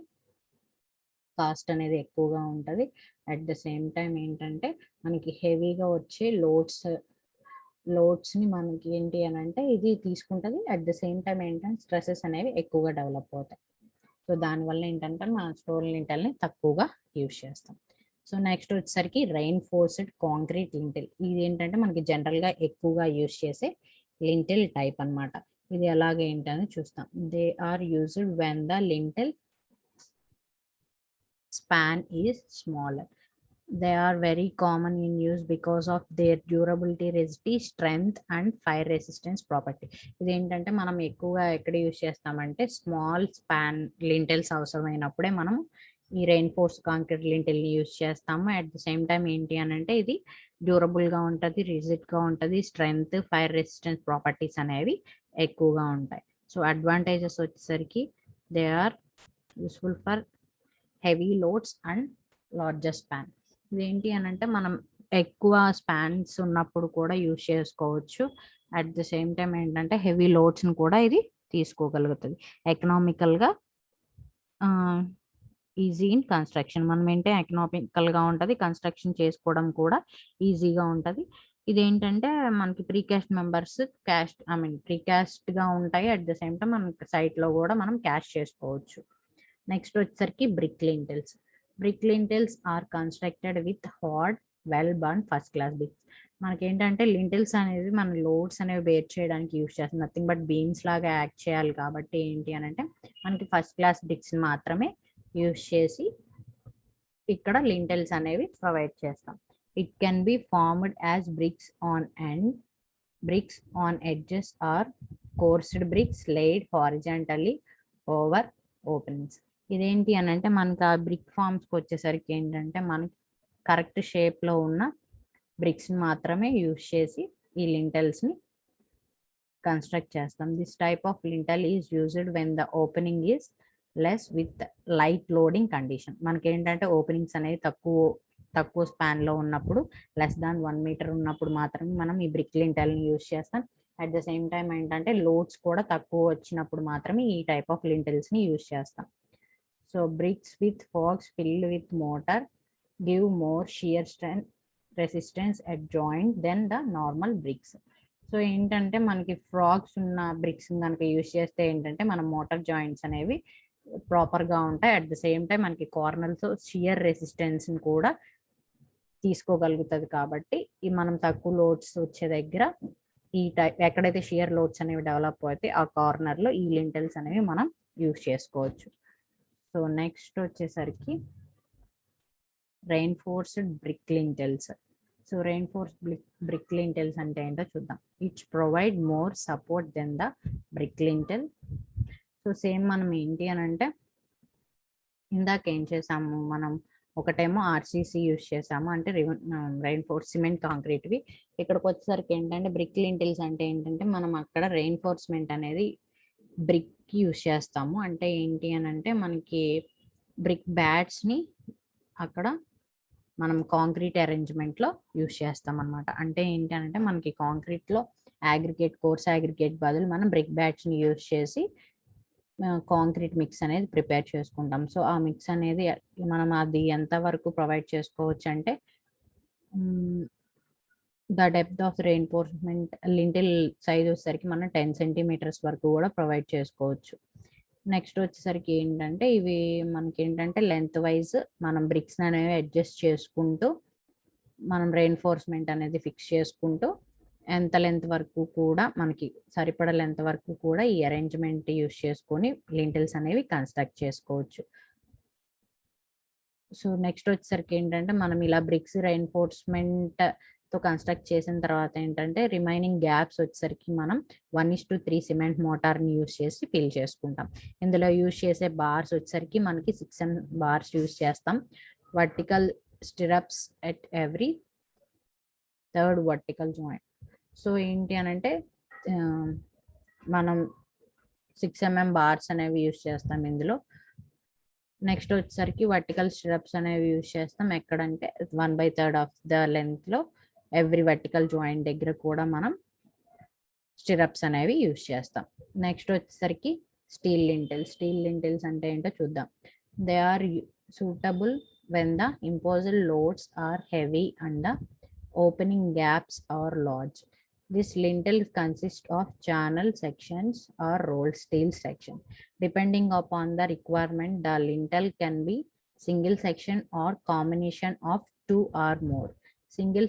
కాస్ట్ అనేది ఎక్కువగా ఉంటుంది. అట్ ద సేమ్ టైం ఏంటంటే మనకి హెవీగా వచ్చే లోడ్స్ని మనకి ఏంటి అని అంటే ఇది తీసుకుంటుంది. అట్ ద సేమ్ టైం ఏంటంటే స్ట్రెసెస్ అనేవి ఎక్కువగా డెవలప్ అవుతాయి. సో దానివల్ల ఏంటంటే మనం స్టోన్ లింటెల్ని తక్కువగా యూజ్ చేస్తాం. సో నెక్స్ట్ వచ్చేసరికి రెయిన్ఫోర్స్డ్ కాంక్రీట్ లింటెల్. ఇది ఏంటంటే మనకి జనరల్గా ఎక్కువగా యూజ్ చేసే లింటెల్ టైప్ అన్నమాట. ఇది ఎలాగ ఏంటని చూస్తాం. They are used when the lintel span is smaller. They are very common in use because of their durability, rigidity, strength and fire resistance property. ఇది ఏంటంటే మనం ఎక్కువగా ఎక్కడ యూజ్ చేస్తామంటే స్మాల్ స్పాన్ లింటెల్స్ అవసరమైనప్పుడే మనం ఈ రెయిన్ఫోర్స్ కాంక్రీట్ లింటెల్ని యూజ్ చేస్తాము. At the same time ఏంటి అని అంటే ఇది డ్యూరబుల్గా ఉంటుంది, రిజిడ్గా ఉంటుంది, స్ట్రెంగ్త్, ఫైర్ రెసిస్టెన్స్ ప్రాపర్టీస్ అనేవి ఎక్కువగా ఉంటాయి. సో అడ్వాంటేజెస్ వచ్చేసరికి they are useful for heavy loads and largest span. ఇదేంటి అని అంటే మనం ఎక్కువ స్పాన్స్ ఉన్నప్పుడు కూడా యూజ్ చేసుకోవచ్చు. అట్ ద సేమ్ టైం ఏంటంటే హెవీ లోడ్స్ని కూడా ఇది తీసుకోగలుగుతుంది. ఎకనామికల్గా ఈజీ ఇన్ కన్స్ట్రక్షన్. మనం ఏంటంటే ఎకనామికల్గా ఉంటుంది, కన్స్ట్రక్షన్ చేసుకోవడం కూడా ఈజీగా ఉంటుంది. ఇదేంటంటే మనకి ప్రీకాస్ట్ మెంబర్స్ ప్రీకాస్ట్గా ఉంటాయి. అట్ ద సేమ్ టైం మన సైట్లో కూడా మనం క్యాష్ చేసుకోవచ్చు. నెక్స్ట్ వచ్చేసరికి brick lintels. Brick lintels are constructed with hard well burn first class bricks. మనకేంటంటే లింటెల్స్ అనేది మన లోడ్స్ అనేవి బేర్ చేయడానికి యూజ్ చేస్తాం. నథింగ్ బట్ బీమ్స్ లాగా యాక్ట్ చేయాలి కాబట్టి ఏంటి అని అంటే మనకి ఫస్ట్ క్లాస్ బ్రిక్స్ మాత్రమే యూజ్ చేసి ఇక్కడ లింటెల్స్ అనేవి ప్రొవైడ్ చేస్తాం. It can be formed as bricks on edges or coursed bricks laid horizontally over openings. ఇదేంటి అని అంటే మనకి ఆ బ్రిక్ ఫామ్స్కి వచ్చేసరికి ఏంటంటే మనకి కరెక్ట్ షేప్లో ఉన్న బ్రిక్స్ని మాత్రమే యూజ్ చేసి ఈ లింటెల్స్ని కన్స్ట్రక్ట్ చేస్తాం. This type of lintel is used when the opening is less with light loading condition. మనకి ఏంటంటే ఓపెనింగ్స్ అనేవి తక్కువ స్పాన్లో ఉన్నప్పుడు లెస్ దాన్ 1 మీటర్ ఉన్నప్పుడు మాత్రమే మనం ఈ బ్రిక్ లింటెల్ని యూజ్ చేస్తాం. అట్ ద సేమ్ టైం ఏంటంటే లోడ్స్ కూడా తక్కువ వచ్చినప్పుడు మాత్రమే ఈ టైప్ ఆఫ్ లింటెల్స్ని యూజ్ చేస్తాం. So bricks with frogs filled with mortar give more shear strength resistance at joint than the normal bricks. So ఏంటంటే మనకి ఫ్రాగ్స్ ఉన్న బ్రిక్స్ కనుక యూజ్ చేస్తే ఏంటంటే మన మోటార్ జాయింట్స్ అనేవి ప్రాపర్గా ఉంటాయి. అట్ ద సేమ్ టైం మనకి కార్నర్స్ షియర్ రెసిస్టెన్స్ని కూడా తీసుకోగలుగుతుంది. కాబట్టి ఈ మనం తక్కువ లోడ్స్ వచ్చే దగ్గర ఈ టైప్ ఎక్కడైతే షియర్ లోడ్స్ అనేవి డెవలప్ అవుతాయి ఆ కార్నర్లో ఈ లింటెల్స్ అనేవి మనం యూజ్ చేసుకోవచ్చు. సో నెక్స్ట్ వచ్చేసరికి reinforced brick lintels. So reinforced brick lintels అంటే ఏంటో చూద్దాం. Its provide more support than the brick lintel. So same మనం ఏంటి అని అంటే ఇందాక ఏం చేసాము, మనం ఒకటేమో ఆర్సీసీ యూజ్ చేసాము అంటే రెయిన్ఫోర్స్ సిమెంట్ కాంక్రీట్వి. ఇక్కడికి వచ్చేసరికి ఏంటంటే బ్రిక్ లింటెల్స్ అంటే ఏంటంటే మనం అక్కడ రెయిన్ఫోర్స్మెంట్ అనేది బ్రిక్ యూజ్ చేస్తాము. అంటే ఏంటి అని అంటే మనకి బ్రిక్ బ్యాట్స్ని అక్కడ మనం కాంక్రీట్ అరేంజ్మెంట్లో యూజ్ చేస్తాం అనమాట. అంటే ఏంటి అంటే మనకి కాంక్రీట్లో కోర్స్ అగ్రిగేట్ బదులు మనం బ్రిక్ బ్యాట్స్ని యూజ్ చేసి కాంక్రీట్ మిక్స్ అనేది ప్రిపేర్ చేసుకుంటాం. సో ఆ మిక్స్ అనేది మనం అది ఎంతవరకు ప్రొవైడ్ చేసుకోవచ్చు అంటే the depth of reinforcement lintel size వచ్చేసరికి మనం 10 సెంటీమీటర్స్ వరకు కూడా ప్రొవైడ్ చేసుకోవచ్చు. నెక్స్ట్ వచ్చేసరికి ఏంటంటే ఇవి మనకి ఏంటంటే లెంత్ వైజ్ మనం బ్రిక్స్ అనేవి అడ్జస్ట్ చేసుకుంటూ మనం రెయిన్ఫోర్స్మెంట్ అనేది ఫిక్స్ చేసుకుంటూ ఎంత లెంత్ వరకు కూడా మనకి సరిపడ లెంత్ వరకు కూడా ఈ అరేంజ్మెంట్ యూస్ చేసుకొని లింటల్స్ అనేవి కన్స్ట్రక్ట్ చేసుకోవచ్చు. సో నెక్స్ట్ వచ్చేసరికి ఏంటంటే మనం ఇలా బ్రిక్స్ రెయిన్ఫోర్స్మెంట్ తో కన్స్ట్రక్ట్ చేసిన తర్వాత ఏంటంటే రిమైనింగ్ గ్యాప్స్ వచ్చేసరికి మనం 1:3 సిమెంట్ మోటార్ని యూస్ చేసి ఫిల్ చేసుకుంటాం. ఇందులో యూస్ చేసే బార్స్ వచ్చేసరికి మనకి 6 బార్స్ యూస్ చేస్తాం. Vertical stirrups at every third vertical joint. So ఏంటి అని అంటే మనం 6 mm బార్స్ అనేవి యూస్ చేస్తాం ఇందులో. నెక్స్ట్ వచ్చేసరికి వర్టికల్ స్టిరప్స్ అనేవి యూస్ చేస్తాం. ఎక్కడంటే 1/3 ఆఫ్ ద లెంత్ లో ఎవ్రీ వర్టికల్ జాయింట్ దగ్గర కూడా మనం స్టిరప్స్ అనేవి యూస్ చేస్తాం. నెక్స్ట్ వచ్చేసరికి స్టీల్ లింటల్స్. స్టీల్ లింటల్స్ అంటే ఏంటో చూద్దాం. They are suitable when the imposed loads are heavy and the opening gaps are large. This lintel consists of channel sections or rolled steel section. Depending upon the requirement, the lintel can be single section or combination of 2 or more. Single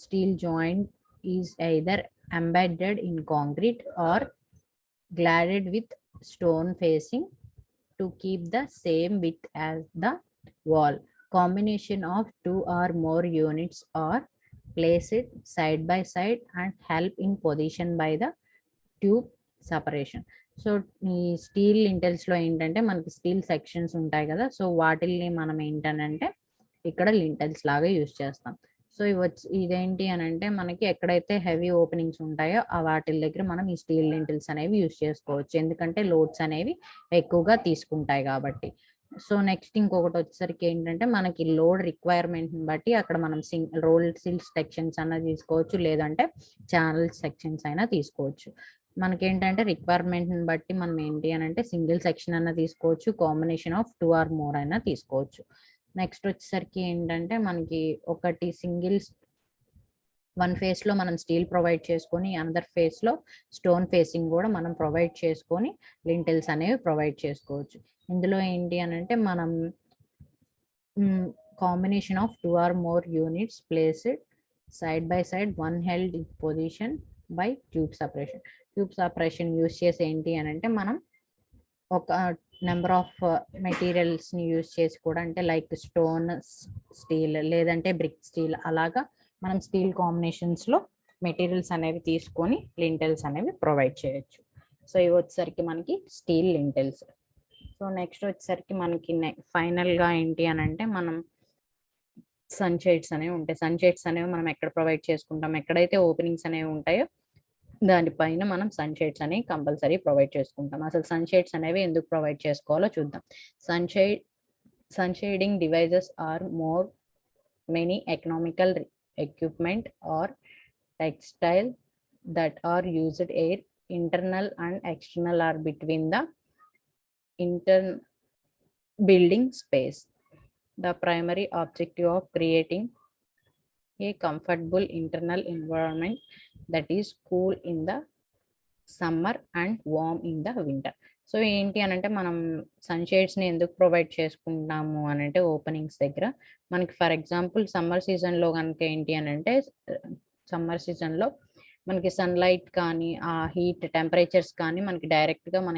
steel joint is either embedded in concrete or cladded with stone facing to keep the same width as the wall. Combination of 2 or more units are placed side by side and help in position by the tube separation. So ఈ steel lintels లో ఏంటంటే మనకి steel sections ఉంటాయి కదా, so వాటిల్ని మనం ఏంటనంటే ఇక్కడ లింటల్స్ లాగా యూజ్ చేస్తాం. సో ఇదేంటి అని అంటే మనకి ఎక్కడైతే హెవీ ఓపెనింగ్స్ ఉంటాయో ఆ వాటి దగ్గర మనం ఈ స్టీల్ లింటల్స్ అనేవి యూజ్ చేసుకోవచ్చు, ఎందుకంటే లోడ్స్ అనేవి ఎక్కువగా తీసుకుంటాయి కాబట్టి. సో నెక్స్ట్ ఇంకొకటి వచ్చేసరికి ఏంటంటే మనకి లోడ్ రిక్వైర్మెంట్ బట్టి అక్కడ మనం రోల్డ్ స్టీల్ సెక్షన్స్ అన్న తీసుకోవచ్చు, లేదంటే ఛానల్ సెక్షన్స్ అయినా తీసుకోవచ్చు. మనకేంటంటే రిక్వైర్మెంట్ బట్టి మనం ఏంటి అని అంటే సింగిల్ సెక్షన్ అన్న తీసుకోవచ్చు, కాంబినేషన్ ఆఫ్ 2 or more అయినా తీసుకోవచ్చు. నెక్స్ట్ వచ్చేసరికి ఏంటంటే మనకి ఒకటి సింగిల్ 1 phase లో మనం స్టీల్ ప్రొవైడ్ చేసుకొని అనదర్ phase లో స్టోన్ ఫేసింగ్ కూడా మనం ప్రొవైడ్ చేసుకొని లింటల్స్ అనేవి ప్రొవైడ్ చేసుకోవచ్చు. ఇందులో ఏంటి అని అంటే మనం combination of 2 or more units placed side by side, one held in position by tube separation. Tube separation use చేసి ఏంటి అని అంటే మనం ఒక నెంబర్ ఆఫ్ మెటీరియల్స్ని యూస్ చేసి కూడా, అంటే లైక్ స్టోన్ స్టీల్ లేదంటే బ్రిక్ స్టీల్, అలాగా మనం స్టీల్ కాంబినేషన్స్లో మెటీరియల్స్ అనేవి తీసుకొని లింటల్స్ అనేవి ప్రొవైడ్ చేయొచ్చు. సో ఇవి వచ్చేసరికి మనకి స్టీల్ లింటల్స్. సో నెక్స్ట్ వచ్చేసరికి మనకి ఫైనల్గా ఏంటి అని అంటే మనం సన్షేడ్స్ అనేవి ఉంటాయి. సన్షేడ్స్ అనేవి మనం ఎక్కడ ప్రొవైడ్ చేసుకుంటాం, ఎక్కడైతే ఓపెనింగ్స్ అనేవి ఉంటాయో దానిపైన మనం సన్షేడ్స్ అనేవి కంపల్సరీ ప్రొవైడ్ చేసుకుంటాం. అసలు సన్షేడ్స్ అనేవి ఎందుకు ప్రొవైడ్ చేసుకోవాలో చూద్దాం. Sunshading devices are more many economical equipment or textile that are used air internal and external or between the building space. The primary objective of creating a comfortable internal environment that is cool in the summer and warm in the winter. So ఏంటి అని అంటే మనం సన్షేడ్స్ని ఎందుకు provide చేసుకుంటాము అని అంటే openings దగ్గర మనకి ఫర్ ఎగ్జాంపుల్ సమ్మర్ సీజన్లో కనుక ఏంటి అని అంటే సమ్మర్ సీజన్లో మనకి సన్లైట్ కానీ ఆ హీట్ టెంపరేచర్స్ కానీ మనకి డైరెక్ట్గా మన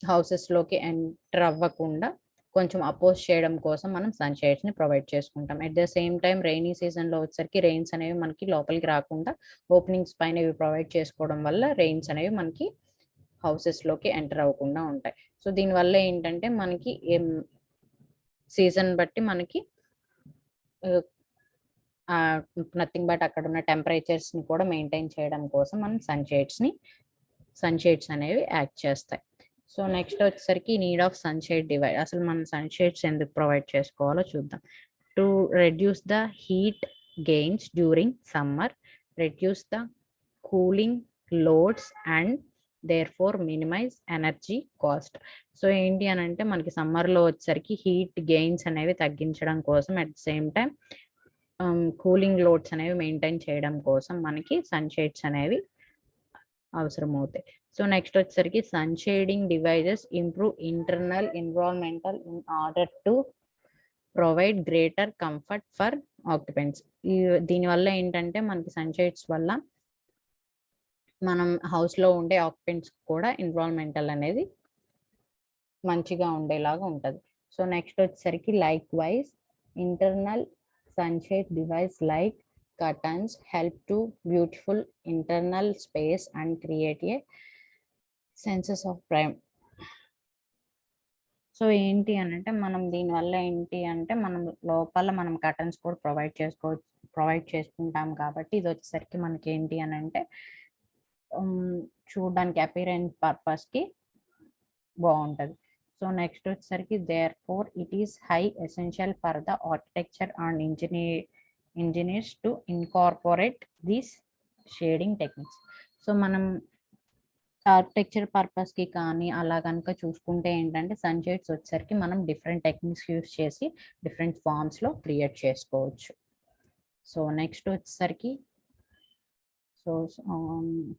హౌసెస్లోకి ఎంటర్ అవ్వకుండా కొంచెం అపోజ్ చేయడం కోసం మనం సన్షేడ్స్ని ప్రొవైడ్ చేసుకుంటాం. At the same time rainy సీజన్లో వచ్చేసరికి రెయిన్స్ అనేవి మనకి లోపలికి రాకుండా ఓపెనింగ్స్ పైన ఇవి ప్రొవైడ్ చేసుకోవడం వల్ల రెయిన్స్ అనేవి మనకి హౌసెస్లోకి ఎంటర్ అవ్వకుండా ఉంటాయి. సో దీనివల్ల ఏంటంటే మనకి సీజన్ బట్టి మనకి నథింగ్ బట్ అక్కడ ఉన్న టెంపరేచర్స్ని కూడా మెయింటైన్ చేయడం కోసం మనం సన్షేడ్స్ అనేవి యాక్ట్ చేస్తాయి. సో నెక్స్ట్ వచ్చేసరికి నీడ్ ఆఫ్ సన్షేడ్ డివైస్. అసలు మనం సన్షేడ్స్ ఎందుకు ప్రొవైడ్ చేసుకోవాలో చూద్దాం. To reduce the heat gains during summer, reduce the cooling loads and therefore minimize energy cost. So ఏంటి అని అంటే మనకి సమ్మర్లో వచ్చేసరికి హీట్ గెయిన్స్ అనేవి తగ్గించడం కోసం, at the same time cooling loads అనేవి మెయింటైన్ చేయడం కోసం మనకి సన్షేడ్స్ అనేవి అవసరం అవుతాయి. సో నెక్స్ట్ వచ్చేసరికి sunshading devices improve internal environmental in order to provide greater comfort for occupants. దీనివల్ల ఏంటంటే మనకి సన్షైడ్స్ వల్ల మనం హౌస్లో ఉండే ఆక్యుపెంట్స్ కూడా ఎన్విరాన్మెంటల్ అనేది మంచిగా ఉండేలాగా ఉంటుంది. సో నెక్స్ట్ వచ్చేసరికి likewise internal sunshade device like curtains help to beautiful internal space and create a senses of prime. So ఏంటి అని అంటే మనం దీనివల్ల ఏంటి అంటే మనం లోపల మనం కర్టన్స్ కూడా ప్రొవైడ్ చేసుకుంటాం కాబట్టి ఇది వచ్చేసరికి మనకి ఏంటి అని అంటే చూడడానికి అపిరెన్స్ పర్పస్కి బాగుంటుంది. సో నెక్స్ట్ వచ్చేసరికి therefore it is high essential for the architecture and engineers to incorporate these shading techniques. So మనం ఆర్కిటెక్చర్ పర్పస్కి కానీ అలా కనుక చూసుకుంటే ఏంటంటే సన్షైడ్స్ వచ్చేసరికి మనం డిఫరెంట్ టెక్నిక్స్ యూస్ చేసి డిఫరెంట్ ఫార్మ్స్లో క్రియేట్ చేసుకోవచ్చు. సో నెక్స్ట్ వచ్చేసరికి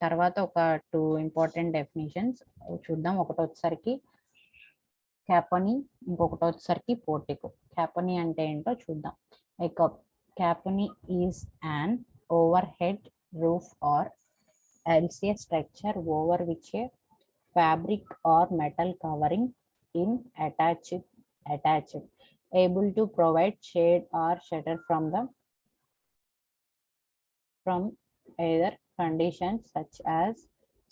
తర్వాత ఒక 2 ఇంపార్టెంట్ డెఫినేషన్స్ చూద్దాం. ఒకటి వచ్చేసరికి క్యాపనీ, ఇంకొకటి వచ్చేసరికి పోర్టికో. క్యాపనీ అంటే ఏంటో చూద్దాం. క్యాపనీ is an overhead roof or else a structure over which a fabric or metal covering in attached able to provide shade or shelter from either conditions such as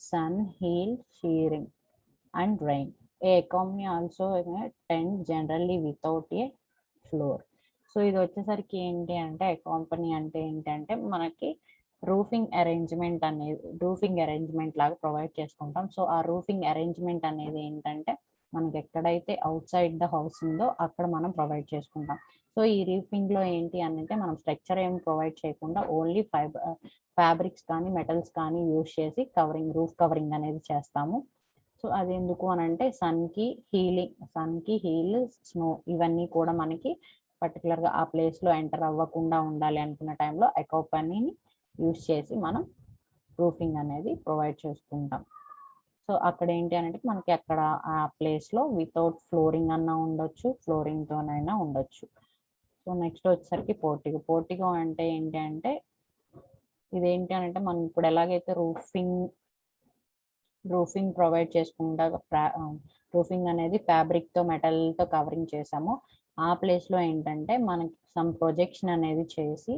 sun, hail, shearing and rain. A economy also tend generally without a floor. So ఇది వచ్చేసరికి ఏంటి అంటే company అంటే ఏంటంటే మనకి roofing arrangement లాగా provide చేసుకుంటాం. So ఆ రూఫింగ్ అరేంజ్మెంట్ అనేది ఏంటంటే మనకి ఎక్కడైతే అవుట్ సైడ్ ద హౌస్ ఉందో అక్కడ మనం ప్రొవైడ్ చేసుకుంటాం. సో ఈ రూఫింగ్ లో ఏంటి అని అంటే మనం స్ట్రక్చర్ ఏమి ప్రొవైడ్ చేయకుండా ఓన్లీ ఫ్యాబ్రిక్స్ కానీ మెటల్స్ కానీ యూజ్ చేసి రూఫ్ కవరింగ్ అనేది చేస్తాము. సో అది ఎందుకు అని అంటే సన్కి హీల్ స్నో ఇవన్నీ కూడా మనకి పర్టికులర్గా ఆ ప్లేస్లో ఎంటర్ అవ్వకుండా ఉండాలి అనుకున్న టైంలో ఎకోపనీని యూజ్ చేసి మనం రూఫింగ్ అనేది ప్రొవైడ్ చేసుకుంటాం. సో అక్కడ ఏంటి అంటే మనకి అక్కడ ఆ ప్లేస్లో వితౌట్ ఫ్లోరింగ్ అన్నా ఉండొచ్చు, ఫ్లోరింగ్తోనైనా ఉండొచ్చు. సో నెక్స్ట్ వచ్చేసరికి పోర్టికో అంటే ఏంటి అంటే ఇదేంటి అంటే మనం ఇప్పుడు ఎలాగైతే రూఫింగ్ ప్రొవైడ్ చేసుకుంటా రూఫింగ్ అనేది ఫ్యాబ్రిక్తో మెటల్తో కవరింగ్ చేసామో ఆ ప్లేస్లో ఏంటంటే మనకి సమ్ ప్రొజెక్షన్ అనేది చేసి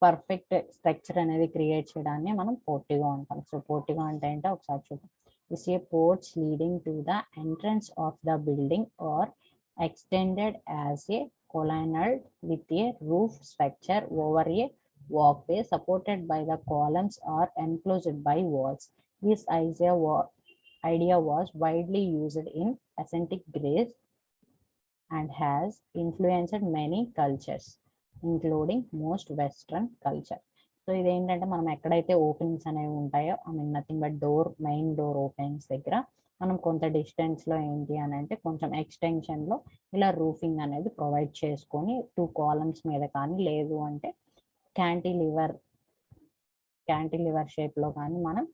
పర్ఫెక్ట్ స్ట్రక్చర్ అనేది క్రియేట్ చేయడాన్ని మనం పోర్టికో అంటాం. సో పోర్టికో అంటే ఏంటో ఒకసారి చూద్దాం. Its a porch leading to the entrance of the building or extended as a colonnade with a roof structure over a walkway supported by the columns or enclosed by walls. This idea was widely used in aesthetic Greece and has influenced many cultures, including most Western culture. So ఇదేంటంటే మనం ఎక్కడైతే openings అనేవి ఉంటాయో nothing but main door openings దగ్గర మనం కొంత డిస్టెన్స్లో ఏంటి అని అంటే కొంచెం ఎక్స్టెన్షన్లో ఇలా రూఫింగ్ అనేది ప్రొవైడ్ చేసుకొని 2 కాలమ్స్ మీద కానీ లేదు అంటే క్యాంటిలివర్ షేప్లో కానీ మనం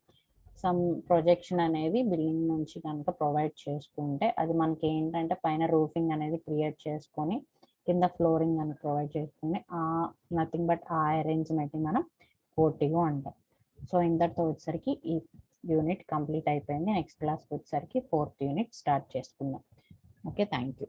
సమ్ ప్రొజెక్షన్ అనేది బిల్డింగ్ నుంచి కనుక ప్రొవైడ్ చేసుకుంటే అది మనకి ఏంటంటే పైన రూఫింగ్ అనేది క్రియేట్ చేసుకొని కింద ఫ్లోరింగ్ అని ప్రొవైడ్ చేసుకుని నథింగ్ బట్ ఆ అరేంజ్మెంట్ని మనం పోర్టికో అంటాం. సో ఇంతటితో వచ్చేసరికి ఈ యూనిట్ కంప్లీట్ అయిపోయింది. నెక్స్ట్ క్లాస్కి వచ్చేసరికి 4th యూనిట్ స్టార్ట్ చేసుకుందాం. Okay, thank you.